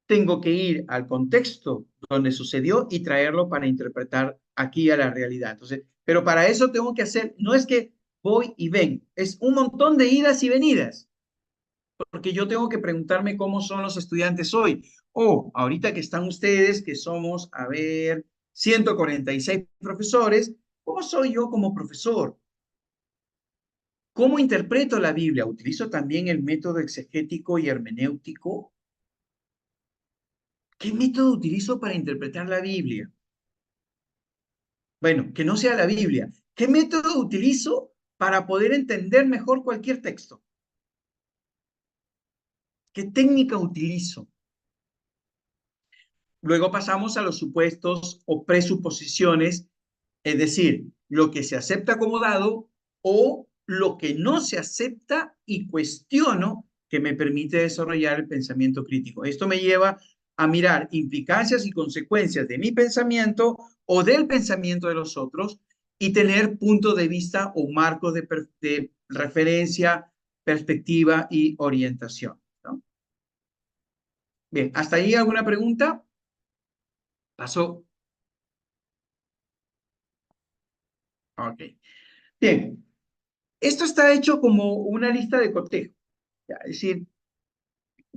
tengo que ir al contexto donde sucedió y traerlo para interpretar aquí a la realidad. Entonces, pero para eso tengo que hacer, no es que voy y ven, es un montón de idas y venidas, porque yo tengo que preguntarme cómo son los estudiantes hoy. O ahorita que están ustedes, que somos, a ver, 146 profesores, ¿cómo soy yo como profesor? ¿Cómo interpreto la Biblia? ¿Utilizo también el método exegético y hermenéutico? ¿Qué método utilizo para interpretar la Biblia? Bueno, que no sea la Biblia. ¿Qué método utilizo para poder entender mejor cualquier texto? ¿Qué técnica utilizo? Luego pasamos a los supuestos o presuposiciones, es decir, lo que se acepta como dado o lo que no se acepta y cuestiono que me permite desarrollar el pensamiento crítico. Esto me lleva a mirar implicancias y consecuencias de mi pensamiento o del pensamiento de los otros y tener punto de vista o marcos de referencia, perspectiva y orientación, ¿no? Bien, ¿hasta ahí alguna pregunta? Pasó. Ok. Bien, esto está hecho como una lista de cotejo. Es decir,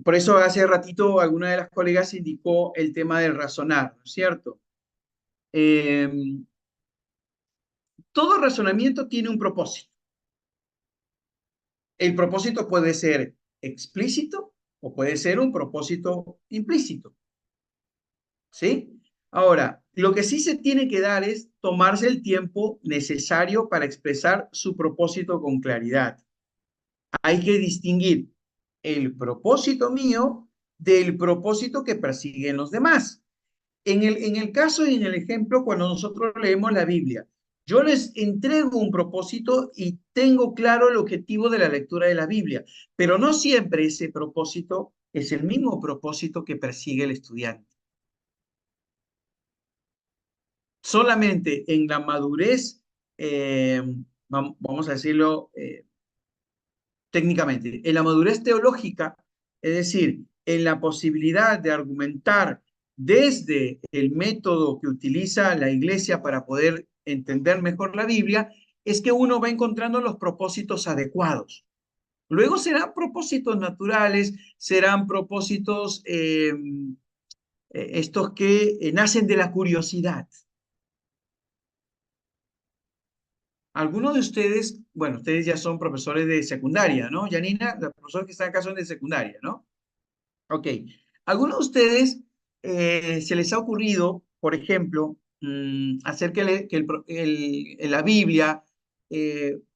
por eso hace ratito alguna de las colegas indicó el tema del razonar, ¿no es cierto? Eh, Todo razonamiento tiene un propósito. El propósito puede ser explícito o puede ser un propósito implícito, ¿sí? Ahora, lo que sí se tiene que dar es tomarse el tiempo necesario para expresar su propósito con claridad. Hay que distinguir el propósito mío del propósito que persiguen los demás. En el caso y en el ejemplo, cuando nosotros leemos la Biblia, yo les entrego un propósito y tengo claro el objetivo de la lectura de la Biblia, pero no siempre ese propósito es el mismo propósito que persigue el estudiante. Solamente en la madurez, vamos a decirlo técnicamente, en la madurez teológica, es decir, en la posibilidad de argumentar desde el método que utiliza la Iglesia para poder entender mejor la Biblia, es que uno va encontrando los propósitos adecuados. Luego serán propósitos naturales, serán propósitos estos que nacen de la curiosidad. Algunos de ustedes, bueno, ustedes ya son profesores de secundaria, ¿no? Yanina, los profesores que están acá son de secundaria, ¿no? Ok. ¿Algunos de ustedes se les ha ocurrido, por ejemplo, hacer que la Biblia,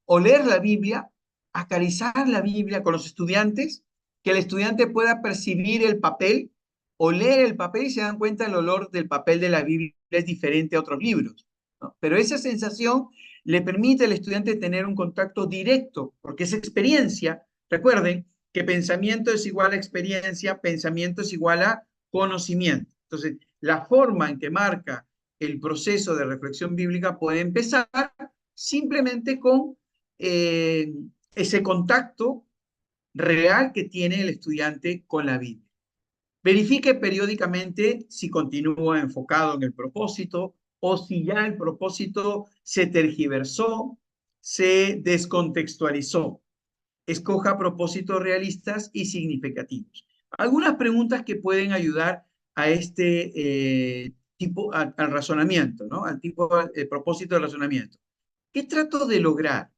o leer la Biblia, acariciar la Biblia con los estudiantes, que el estudiante pueda percibir el papel o leer el papel y se dan cuenta el olor del papel de la Biblia es diferente a otros libros, ¿no? Pero esa sensación le permite al estudiante tener un contacto directo, porque esa experiencia, recuerden, que pensamiento es igual a experiencia, pensamiento es igual a conocimiento. Entonces, la forma en que marca el proceso de reflexión bíblica puede empezar simplemente con ese contacto real que tiene el estudiante con la Biblia. Verifique periódicamente si continúa enfocado en el propósito o si ya el propósito se tergiversó, se descontextualizó. Escoja propósitos realistas y significativos. Algunas preguntas que pueden ayudar a este al razonamiento, ¿no? Al propósito de razonamiento. ¿Qué trato de lograr?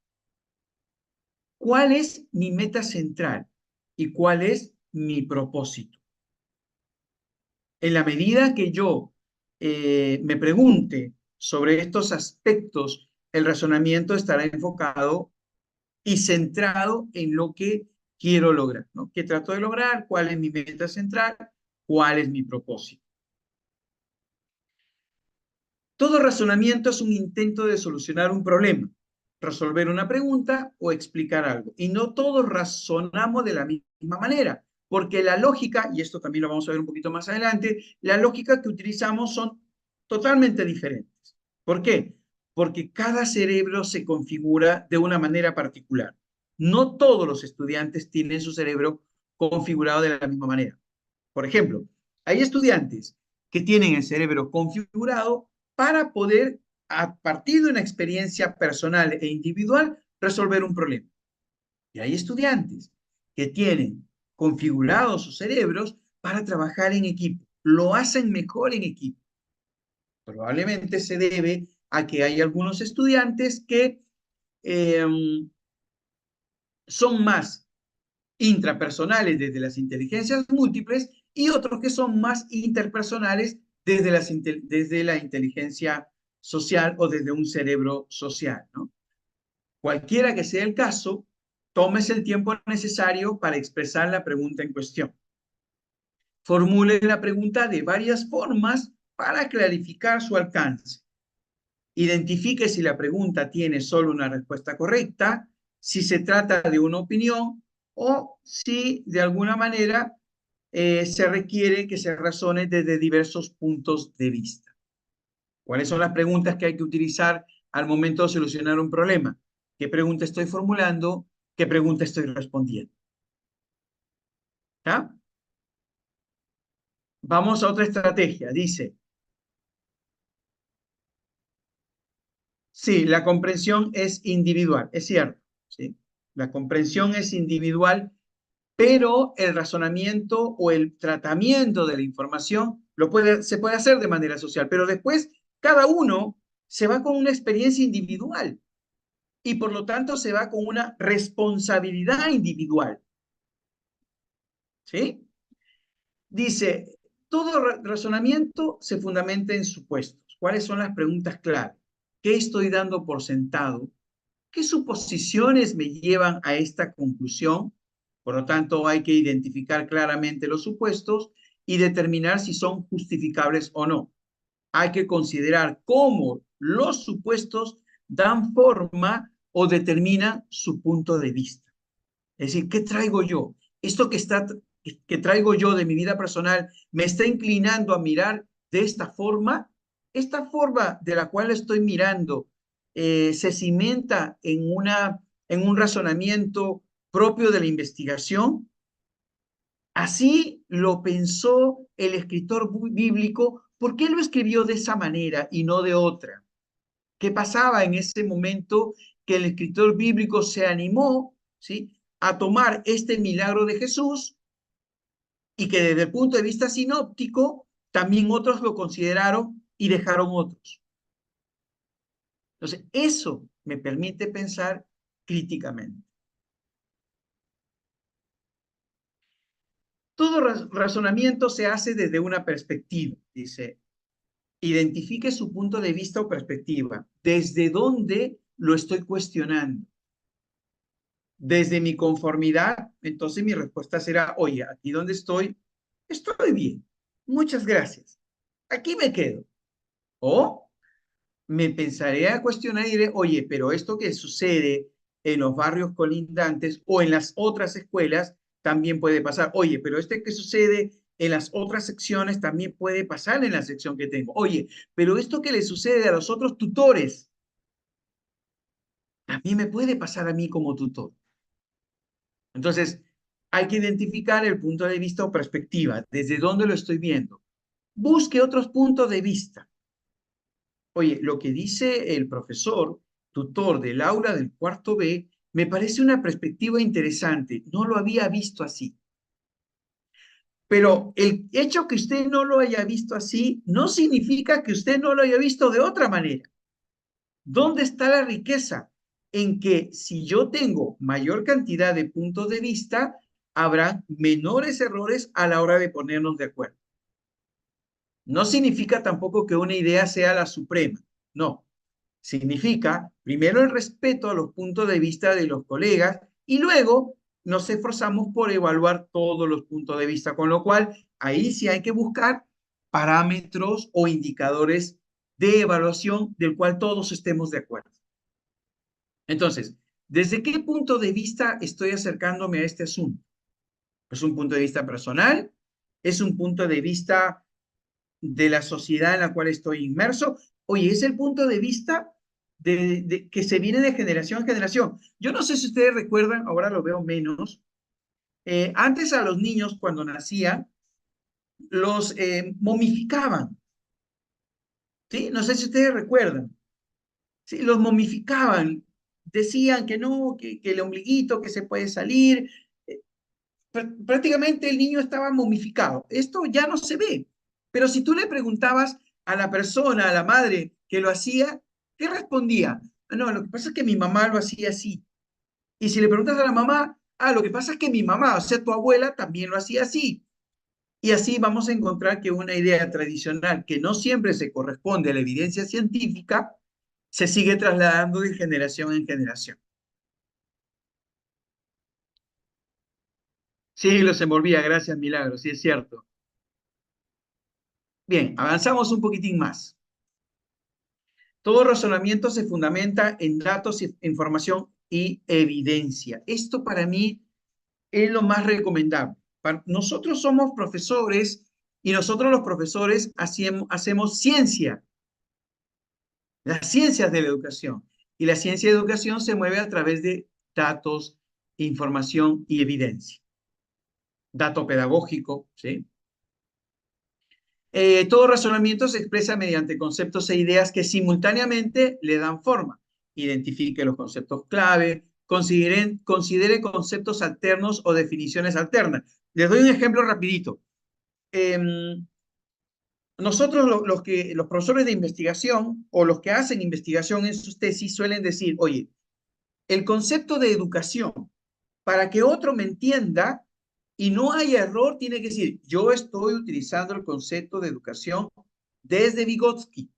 ¿Cuál es mi meta central? ¿Y cuál es mi propósito? En la medida que yo me pregunte sobre estos aspectos, el razonamiento estará enfocado y centrado en lo que quiero lograr, ¿no? ¿Qué trato de lograr? ¿Cuál es mi meta central? ¿Cuál es mi propósito? Todo razonamiento es un intento de solucionar un problema, resolver una pregunta o explicar algo. Y no todos razonamos de la misma manera, porque la lógica, y esto también lo vamos a ver un poquito más adelante, la lógica que utilizamos son totalmente diferentes. ¿Por qué? Porque cada cerebro se configura de una manera particular. No todos los estudiantes tienen su cerebro configurado de la misma manera. Por ejemplo, hay estudiantes que tienen el cerebro configurado para poder, a partir de una experiencia personal e individual, resolver un problema. Y hay estudiantes que tienen configurados sus cerebros para trabajar en equipo. Lo hacen mejor en equipo. Probablemente se debe a que hay algunos estudiantes que son más intrapersonales desde las inteligencias múltiples y otros que son más interpersonales desde la inteligencia social o desde un cerebro social, ¿no? Cualquiera que sea el caso, tómese el tiempo necesario para expresar la pregunta en cuestión. Formule la pregunta de varias formas para clarificar su alcance. Identifique si la pregunta tiene solo una respuesta correcta, si se trata de una opinión o si de alguna manera se requiere que se razone desde diversos puntos de vista. ¿Cuáles son las preguntas que hay que utilizar al momento de solucionar un problema? ¿Qué pregunta estoy formulando? ¿Qué pregunta estoy respondiendo? ¿Ya? Vamos a otra estrategia. Dice, sí, la comprensión es individual, es cierto, ¿sí? La comprensión es individual, pero el razonamiento o el tratamiento de la información se puede hacer de manera social, pero después cada uno se va con una experiencia individual y por lo tanto se va con una responsabilidad individual. ¿sí? Dice, todo razonamiento se fundamenta en supuestos. ¿Cuáles son las preguntas clave? ¿Qué estoy dando por sentado? ¿Qué suposiciones me llevan a esta conclusión? Por lo tanto, hay que identificar claramente los supuestos y determinar si son justificables o no. Hay que considerar cómo los supuestos dan forma o determinan su punto de vista. Es decir, ¿qué traigo yo? Esto que traigo yo de mi vida personal me está inclinando a mirar de esta forma. Esta forma de la cual estoy mirando se cimenta en un razonamiento propio de la investigación. Así lo pensó el escritor bíblico. ¿Por qué lo escribió de esa manera y no de otra? ¿Qué pasaba en ese momento que el escritor bíblico se animó, ¿sí?, a tomar este milagro de Jesús y que desde el punto de vista sinóptico también otros lo consideraron y dejaron otros? Entonces, eso me permite pensar críticamente. Todo razonamiento se hace desde una perspectiva, dice. Identifique su punto de vista o perspectiva. ¿Desde dónde lo estoy cuestionando? Desde mi conformidad, entonces mi respuesta será, oye, aquí donde estoy bien. Muchas gracias. Aquí me quedo. O me pensaré a cuestionar y diré, oye, pero esto que sucede en los barrios colindantes o en las otras escuelas también puede pasar. Oye, pero este que sucede en las otras secciones también puede pasar en la sección que tengo. Oye, pero esto que le sucede a los otros tutores, también me puede pasar a mí como tutor. Entonces, hay que identificar el punto de vista o perspectiva, desde dónde lo estoy viendo. Busque otros puntos de vista. Oye, lo que dice el profesor, tutor del aula del cuarto B, me parece una perspectiva interesante. No lo había visto así. Pero el hecho que usted no lo haya visto así no significa que usted no lo haya visto de otra manera. ¿Dónde está la riqueza? En que si yo tengo mayor cantidad de puntos de vista, habrá menores errores a la hora de ponernos de acuerdo. No significa tampoco que una idea sea la suprema, no. Significa, primero, el respeto a los puntos de vista de los colegas y luego nos esforzamos por evaluar todos los puntos de vista, con lo cual ahí sí hay que buscar parámetros o indicadores de evaluación del cual todos estemos de acuerdo. Entonces, ¿desde qué punto de vista estoy acercándome a este asunto? ¿Es un punto de vista personal? ¿Es un punto de vista de la sociedad en la cual estoy inmerso? Oye, es el punto de vista que se viene de generación en generación. Yo no sé si ustedes recuerdan, ahora lo veo menos, antes a los niños cuando nacían, los momificaban, ¿sí? No sé si ustedes recuerdan, ¿sí? Los momificaban, decían que no, que el ombliguito, que se puede salir, prácticamente el niño estaba momificado. Esto ya no se ve, pero si tú le preguntabas a la persona, a la madre que lo hacía, ¿qué respondía? No, lo que pasa es que mi mamá lo hacía así. Y si le preguntas a la mamá, lo que pasa es que mi mamá, o sea, tu abuela también lo hacía así. Y así vamos a encontrar que una idea tradicional que no siempre se corresponde a la evidencia científica se sigue trasladando de generación en generación. Sí, los envolvía, gracias, Milagro, sí es cierto. Bien, avanzamos un poquitín más. Todo razonamiento se fundamenta en datos, información y evidencia. Esto para mí es lo más recomendable. Nosotros somos profesores y nosotros los profesores hacemos ciencia, las ciencias de la educación. Y la ciencia de educación se mueve a través de datos, información y evidencia. Dato pedagógico, ¿sí? Todo razonamiento se expresa mediante conceptos e ideas que simultáneamente le dan forma. Identifique los conceptos clave, considere conceptos alternos o definiciones alternas. Les doy un ejemplo rapidito. Nosotros los profesores de investigación o los que hacen investigación en sus tesis suelen decir, oye, el concepto de educación, para que otro me entienda, y no hay error, tiene que decir, yo estoy utilizando el concepto de educación desde Vygotsky.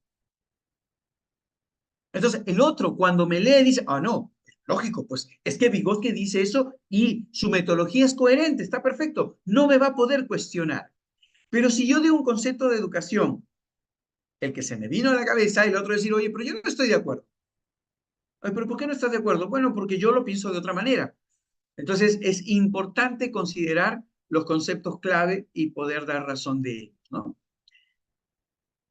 Entonces, el otro, cuando me lee, dice, ah, no, lógico, pues es que Vygotsky dice eso y su metodología es coherente, está perfecto, no me va a poder cuestionar. Pero si yo digo un concepto de educación, el que se me vino a la cabeza, el otro decir, oye, pero yo no estoy de acuerdo. Ay, pero ¿por qué no estás de acuerdo? Bueno, porque yo lo pienso de otra manera. Entonces, es importante considerar los conceptos clave y poder dar razón de ellos, ¿no?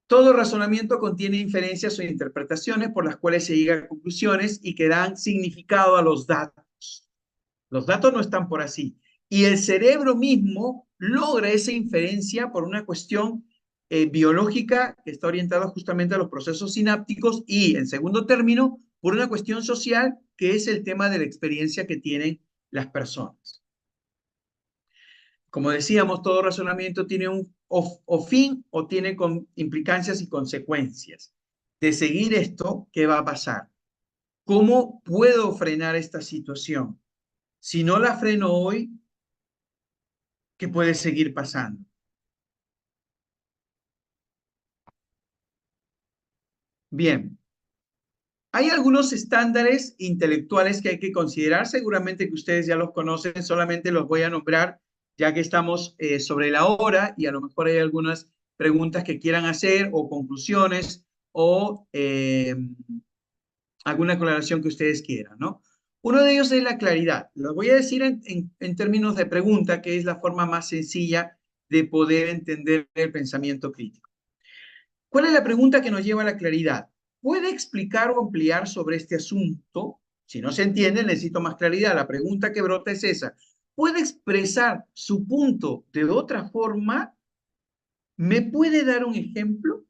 Todo razonamiento contiene inferencias o interpretaciones por las cuales se llegan a conclusiones y que dan significado a los datos. Los datos no están por así. Y el cerebro mismo logra esa inferencia por una cuestión biológica que está orientada justamente a los procesos sinápticos y, en segundo término, por una cuestión social que es el tema de la experiencia que tienen las personas. Como decíamos, todo razonamiento tiene un fin o tiene implicancias y consecuencias. De seguir esto, ¿qué va a pasar? ¿Cómo puedo frenar esta situación? Si no la freno hoy, ¿qué puede seguir pasando? Bien, hay algunos estándares intelectuales que hay que considerar, seguramente que ustedes ya los conocen, solamente los voy a nombrar ya que estamos sobre la hora y a lo mejor hay algunas preguntas que quieran hacer o conclusiones o alguna aclaración que ustedes quieran, ¿no? Uno de ellos es la claridad. Lo voy a decir en términos de pregunta, que es la forma más sencilla de poder entender el pensamiento crítico. ¿Cuál es la pregunta que nos lleva a la claridad? ¿Puede explicar o ampliar sobre este asunto? Si no se entiende, necesito más claridad. La pregunta que brota es esa. ¿Puede expresar su punto de otra forma? ¿Me puede dar un ejemplo?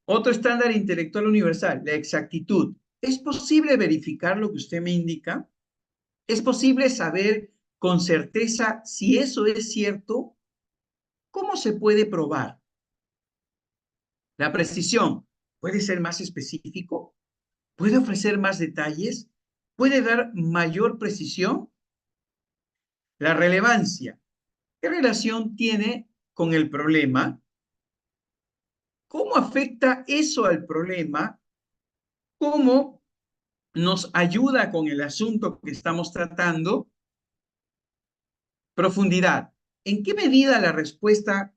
Otro estándar intelectual universal, la exactitud. ¿Es posible verificar lo que usted me indica? ¿Es posible saber con certeza si eso es cierto? ¿Cómo se puede probar? La precisión. ¿Puede ser más específico? ¿Puede ofrecer más detalles? ¿Puede dar mayor precisión? La relevancia. ¿Qué relación tiene con el problema? ¿Cómo afecta eso al problema? ¿Cómo nos ayuda con el asunto que estamos tratando? Profundidad. ¿En qué medida la respuesta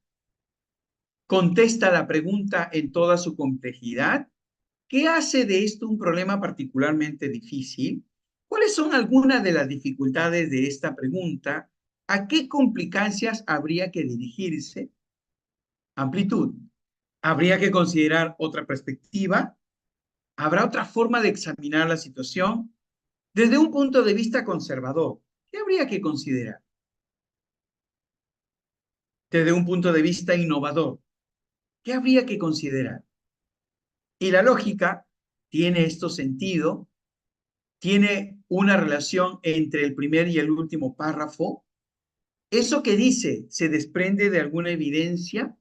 contesta la pregunta en toda su complejidad? ¿Qué hace de esto un problema particularmente difícil? ¿Cuáles son algunas de las dificultades de esta pregunta? ¿A qué complicancias habría que dirigirse? Amplitud. ¿Habría que considerar otra perspectiva? ¿Habrá otra forma de examinar la situación? Desde un punto de vista conservador, ¿qué habría que considerar? Desde un punto de vista innovador, ¿qué habría que considerar? Y la lógica tiene esto sentido, tiene una relación entre el primer y el último párrafo. ¿Eso que dice se desprende de alguna evidencia?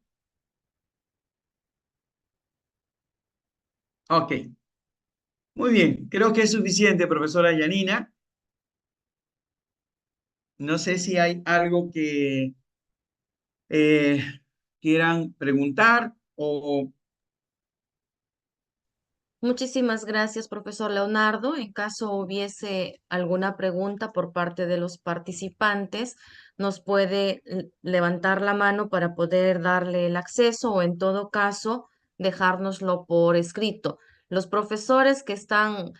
Ok, muy bien. Creo que es suficiente, profesora Yanina. No sé si hay algo que eh, quieran preguntar o... Muchísimas gracias, profesor Leonardo. En caso hubiese alguna pregunta por parte de los participantes, nos puede levantar la mano para poder darle el acceso o en todo caso dejárnoslo por escrito. Los profesores que están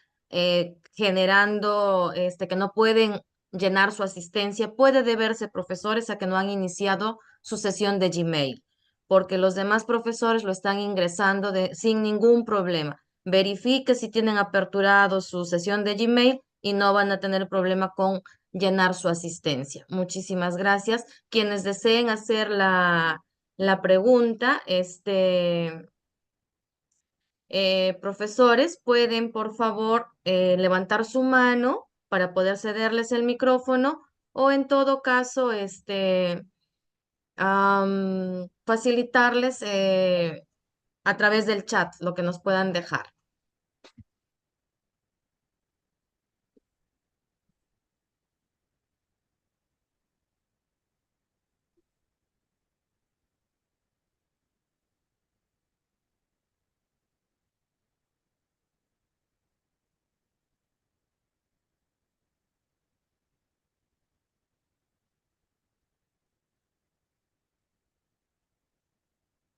generando, que no pueden llenar su asistencia, puede deberse, profesores, a que no han iniciado su sesión de Gmail, porque los demás profesores lo están ingresando sin ningún problema. Verifique si tienen aperturado su sesión de Gmail y no van a tener problema con llenar su asistencia. Muchísimas gracias. Quienes deseen hacer la pregunta, profesores, pueden por favor levantar su mano para poder cederles el micrófono o en todo caso, facilitarles a través del chat lo que nos puedan dejar.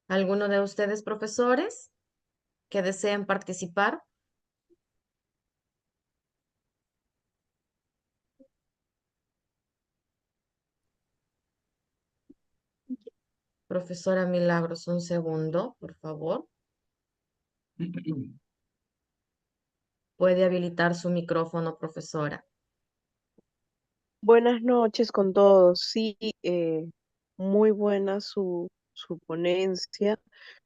¿Alguno de ustedes, profesores, que deseen participar? Profesora Milagros, un segundo, por favor. Puede habilitar su micrófono, profesora. Buenas noches con todos. Sí, muy buena su ponencia.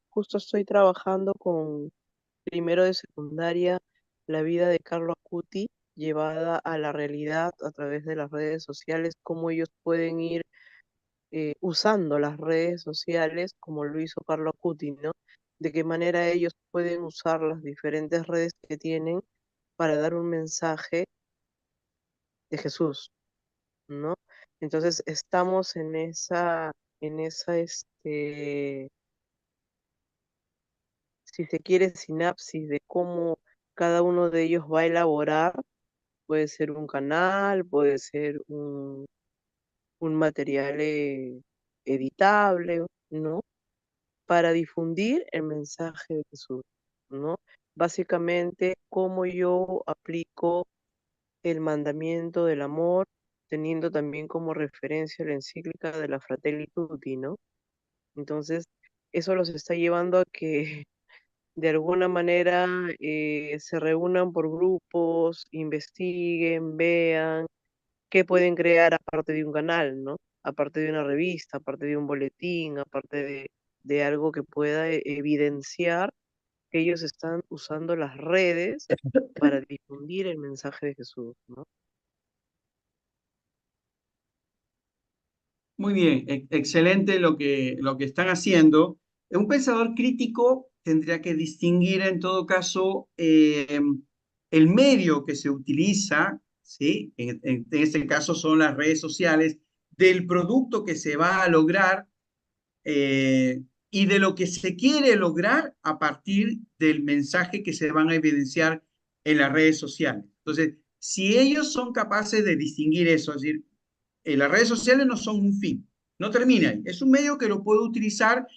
Justo estoy trabajando con primero de secundaria, la vida de Carlo Acuti llevada a la realidad a través de las redes sociales, cómo ellos pueden ir usando las redes sociales, como lo hizo Carlo Acuti, ¿no? De qué manera ellos pueden usar las diferentes redes que tienen para dar un mensaje de Jesús, ¿no? Entonces estamos en esa, si se quiere, sinapsis de cómo cada uno de ellos va a elaborar, puede ser un canal, puede ser un material editable, ¿no? Para difundir el mensaje de Jesús, ¿no? Básicamente, cómo yo aplico el mandamiento del amor, teniendo también como referencia la encíclica de la Fratelli Tutti, ¿no? Entonces, eso los está llevando a que de alguna manera se reúnan por grupos, investiguen, vean qué pueden crear aparte de un canal, ¿no? Aparte de una revista, aparte de un boletín, aparte de algo que pueda evidenciar que ellos están usando las redes para difundir el mensaje de Jesús, ¿no? Muy bien, excelente lo que están haciendo. Un pensador crítico tendría que distinguir en todo caso el medio que se utiliza, ¿sí? En este caso son las redes sociales, del producto que se va a lograr y de lo que se quiere lograr a partir del mensaje que se van a evidenciar en las redes sociales. Entonces, si ellos son capaces de distinguir eso, es decir, las redes sociales no son un fin, no termina ahí. Es un medio que lo puedo utilizar,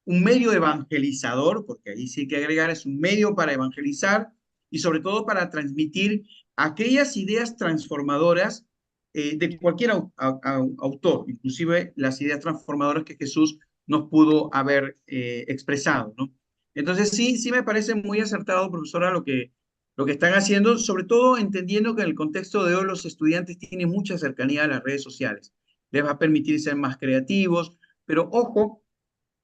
un medio evangelizador, porque ahí sí hay que agregar, es un medio para evangelizar y sobre todo para transmitir aquellas ideas transformadoras de cualquier autor, inclusive las ideas transformadoras que Jesús nos pudo haber expresado, ¿no? Entonces sí me parece muy acertado, profesora, lo que están haciendo, sobre todo entendiendo que en el contexto de hoy los estudiantes tienen mucha cercanía a las redes sociales. Les va a permitir ser más creativos, pero ojo,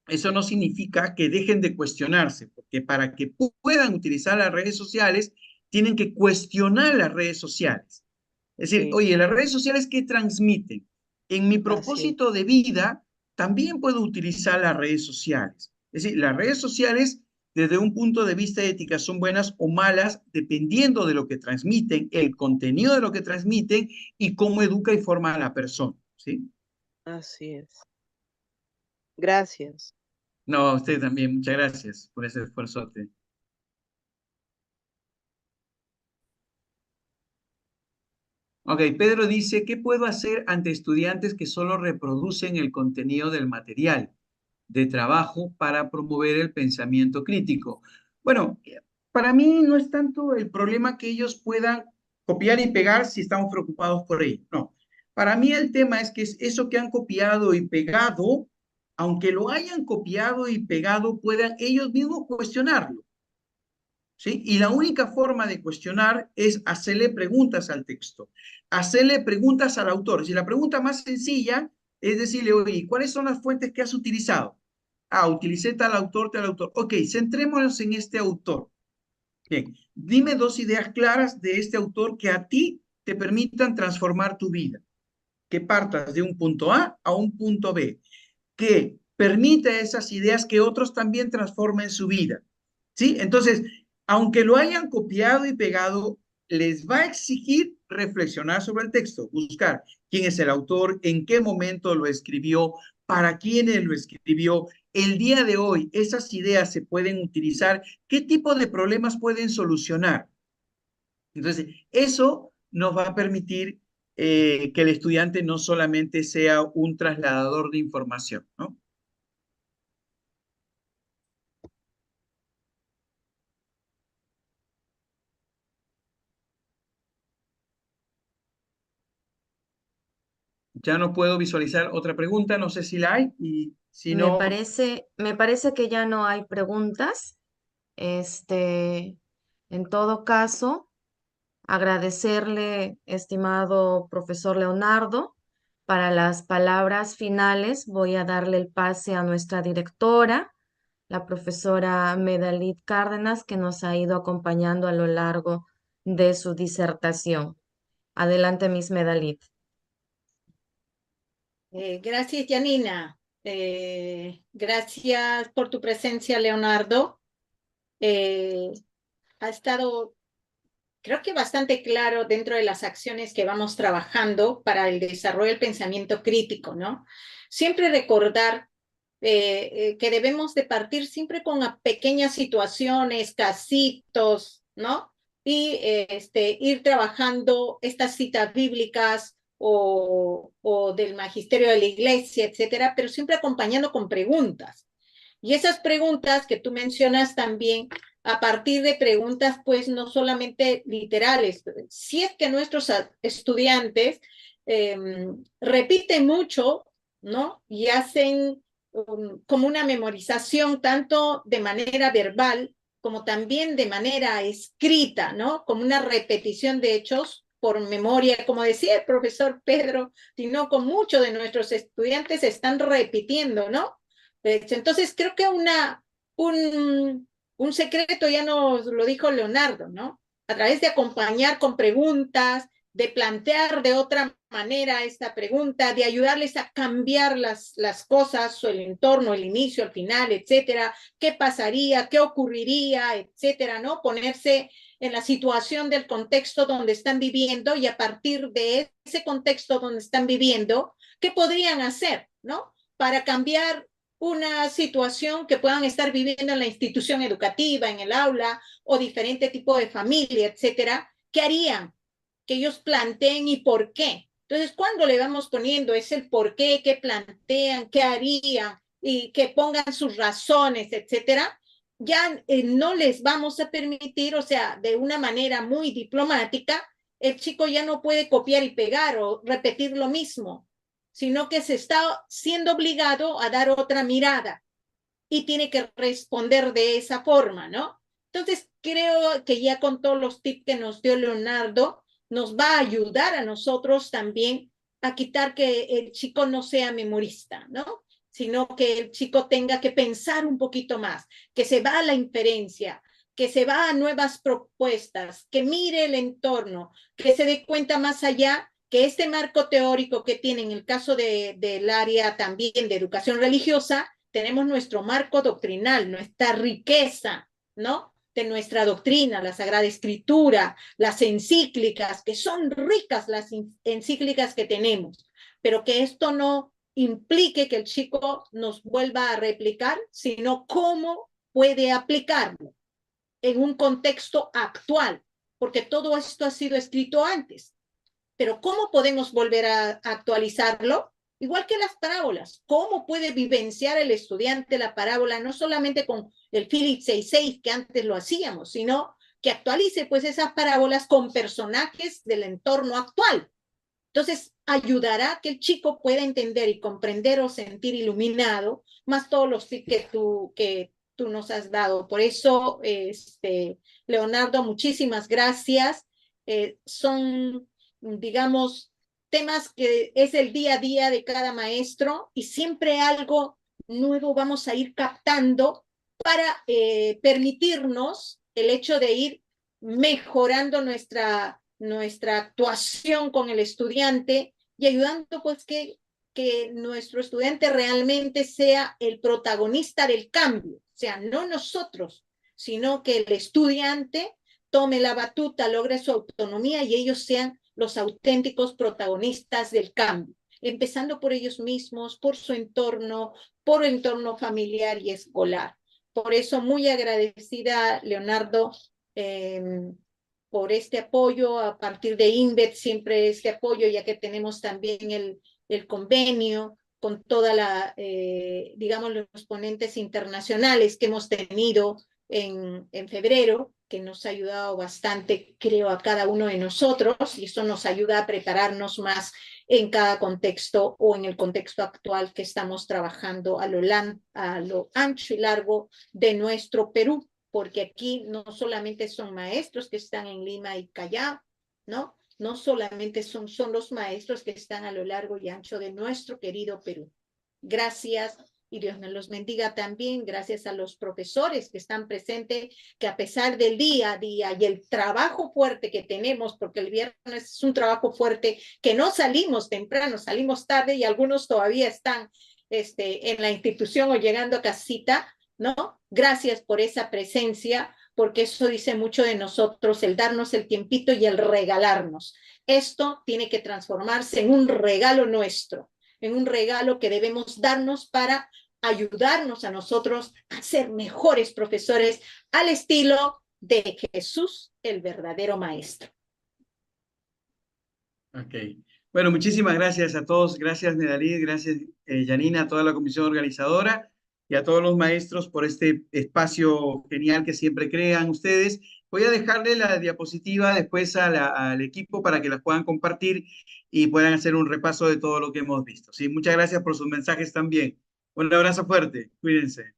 eso no significa que dejen de cuestionarse, porque para que puedan utilizar las redes sociales, tienen que cuestionar las redes sociales. Es decir, Sí, oye, las redes sociales, ¿qué transmiten? En mi así es. propósito de vida, también puedo utilizar las redes sociales. Es decir, las redes sociales, desde un punto de vista ética, son buenas o malas, dependiendo de lo que transmiten, el contenido de lo que transmiten y cómo educa y forma a la persona, ¿sí? Así es. Gracias. No, a usted también, muchas gracias por ese esfuerzo. Ok, Pedro dice, ¿qué puedo hacer ante estudiantes que solo reproducen el contenido del material de trabajo para promover el pensamiento crítico? Bueno, para mí no es tanto el problema que ellos puedan copiar y pegar si estamos preocupados por ello. No, para mí el tema es que es eso que han copiado y pegado, aunque lo hayan copiado y pegado, puedan ellos mismos cuestionarlo. ¿Sí? Y la única forma de cuestionar es hacerle preguntas al texto, hacerle preguntas al autor. Si la pregunta más sencilla es decirle, oye, ¿cuáles son las fuentes que has utilizado? Ah, utilicé tal autor, tal autor. Ok, centrémonos en este autor. Bien, dime dos ideas claras de este autor que a ti te permitan transformar tu vida, que partas de un punto A un punto B, que permita esas ideas que otros también transformen su vida. ¿Sí? Entonces, aunque lo hayan copiado y pegado, les va a exigir reflexionar sobre el texto, buscar quién es el autor, en qué momento lo escribió, para quiénes lo escribió. El día de hoy, esas ideas se pueden utilizar, qué tipo de problemas pueden solucionar. Entonces, eso nos va a permitir que el estudiante no solamente sea un trasladador de información, ¿no? Ya no puedo visualizar otra pregunta, no sé si la hay, y si Me no, parece que ya no hay preguntas. Este, en todo caso, agradecerle, estimado profesor Leonardo. Para las palabras finales, voy a darle el pase a nuestra directora, la profesora Medalit Cárdenas, que nos ha ido acompañando a lo largo de su disertación. Adelante, Miss Medalit. Gracias, Janina. Gracias por tu presencia, Leonardo. Ha estado, creo que bastante claro dentro de las acciones que vamos trabajando para el desarrollo del pensamiento crítico, ¿no? Siempre recordar que debemos de partir siempre con pequeñas situaciones, casitos, ¿no? Y ir trabajando estas citas bíblicas o del magisterio de la iglesia, etcétera, pero siempre acompañando con preguntas. Y esas preguntas que tú mencionas también, a partir de preguntas, pues no solamente literales, si es que nuestros estudiantes repiten mucho, ¿no? Y hacen como una memorización tanto de manera verbal como también de manera escrita, ¿no? Como una repetición de hechos por memoria, como decía el profesor Pedro, sino con muchos de nuestros estudiantes están repitiendo, ¿no? Entonces creo que un secreto ya nos lo dijo Leonardo, ¿no? A través de acompañar con preguntas, de plantear de otra manera esta pregunta, de ayudarles a cambiar las cosas, o el entorno, el inicio, el final, etcétera, qué pasaría, qué ocurriría, etcétera, ¿no? Ponerse en la situación del contexto donde están viviendo y a partir de ese contexto donde están viviendo, ¿qué podrían hacer, ¿no? Para cambiar una situación que puedan estar viviendo en la institución educativa, en el aula o diferente tipo de familia, etcétera, ¿qué harían? Que ellos planteen y por qué. Entonces, cuando le vamos poniendo es el por qué, qué plantean, qué harían y que pongan sus razones, etcétera, ya no les vamos a permitir, o sea, de una manera muy diplomática, el chico ya no puede copiar y pegar o repetir lo mismo, sino que se está siendo obligado a dar otra mirada y tiene que responder de esa forma, ¿no? Entonces, creo que ya con todos los tips que nos dio Leonardo, nos va a ayudar a nosotros también a quitar que el chico no sea memorista, ¿no? Sino que el chico tenga que pensar un poquito más, que se va a la inferencia, que se va a nuevas propuestas, que mire el entorno, que se dé cuenta más allá que este marco teórico que tiene en el caso del área también de educación religiosa, tenemos nuestro marco doctrinal, nuestra riqueza, ¿no? De nuestra doctrina, la Sagrada Escritura, las encíclicas, que son ricas las encíclicas que tenemos, pero que esto no implique que el chico nos vuelva a replicar, sino cómo puede aplicarlo en un contexto actual, porque todo esto ha sido escrito antes. Pero ¿cómo podemos volver a actualizarlo? Igual que las parábolas, ¿cómo puede vivenciar el estudiante la parábola no solamente con el Phillips 66 que antes lo hacíamos, sino que actualice pues esas parábolas con personajes del entorno actual? Entonces, ayudará a que el chico pueda entender y comprender o sentir iluminado más todos los tips que tú nos has dado. Por eso, Leonardo, muchísimas gracias. Son, digamos, temas que es el día a día de cada maestro y siempre algo nuevo vamos a ir captando para permitirnos el hecho de ir mejorando nuestra actuación con el estudiante y ayudando pues que nuestro estudiante realmente sea el protagonista del cambio, o sea, no nosotros, sino que el estudiante tome la batuta, logre su autonomía y ellos sean los auténticos protagonistas del cambio, empezando por ellos mismos, por su entorno, por el entorno familiar y escolar. Por eso, muy agradecida, Leonardo, por este apoyo, a partir de INVET siempre este apoyo, ya que tenemos también el convenio con toda la, digamos, los ponentes internacionales que hemos tenido en febrero, que nos ha ayudado bastante, creo, a cada uno de nosotros, y eso nos ayuda a prepararnos más en cada contexto o en el contexto actual que estamos trabajando a lo ancho y largo de nuestro Perú, porque aquí no solamente son maestros que están en Lima y Callao, ¿no? No solamente son los maestros que están a lo largo y ancho de nuestro querido Perú. Gracias y Dios nos los bendiga también. Gracias a los profesores que están presentes, que a pesar del día a día y el trabajo fuerte que tenemos, porque el viernes es un trabajo fuerte, que no salimos temprano, salimos tarde y algunos todavía están en la institución o llegando a casita, ¿no? Gracias por esa presencia, porque eso dice mucho de nosotros, el darnos el tiempito y el regalarnos. Esto tiene que transformarse en un regalo nuestro, en un regalo que debemos darnos para ayudarnos a nosotros a ser mejores profesores al estilo de Jesús, el verdadero maestro. Ok. Bueno, muchísimas gracias a todos. Gracias, Nedalí. Gracias, Janina, a toda la comisión organizadora y a todos los maestros por este espacio genial que siempre crean ustedes. Voy a dejarle la diapositiva después al equipo para que las puedan compartir y puedan hacer un repaso de todo lo que hemos visto. Sí, muchas gracias por sus mensajes también. Un abrazo fuerte. Cuídense.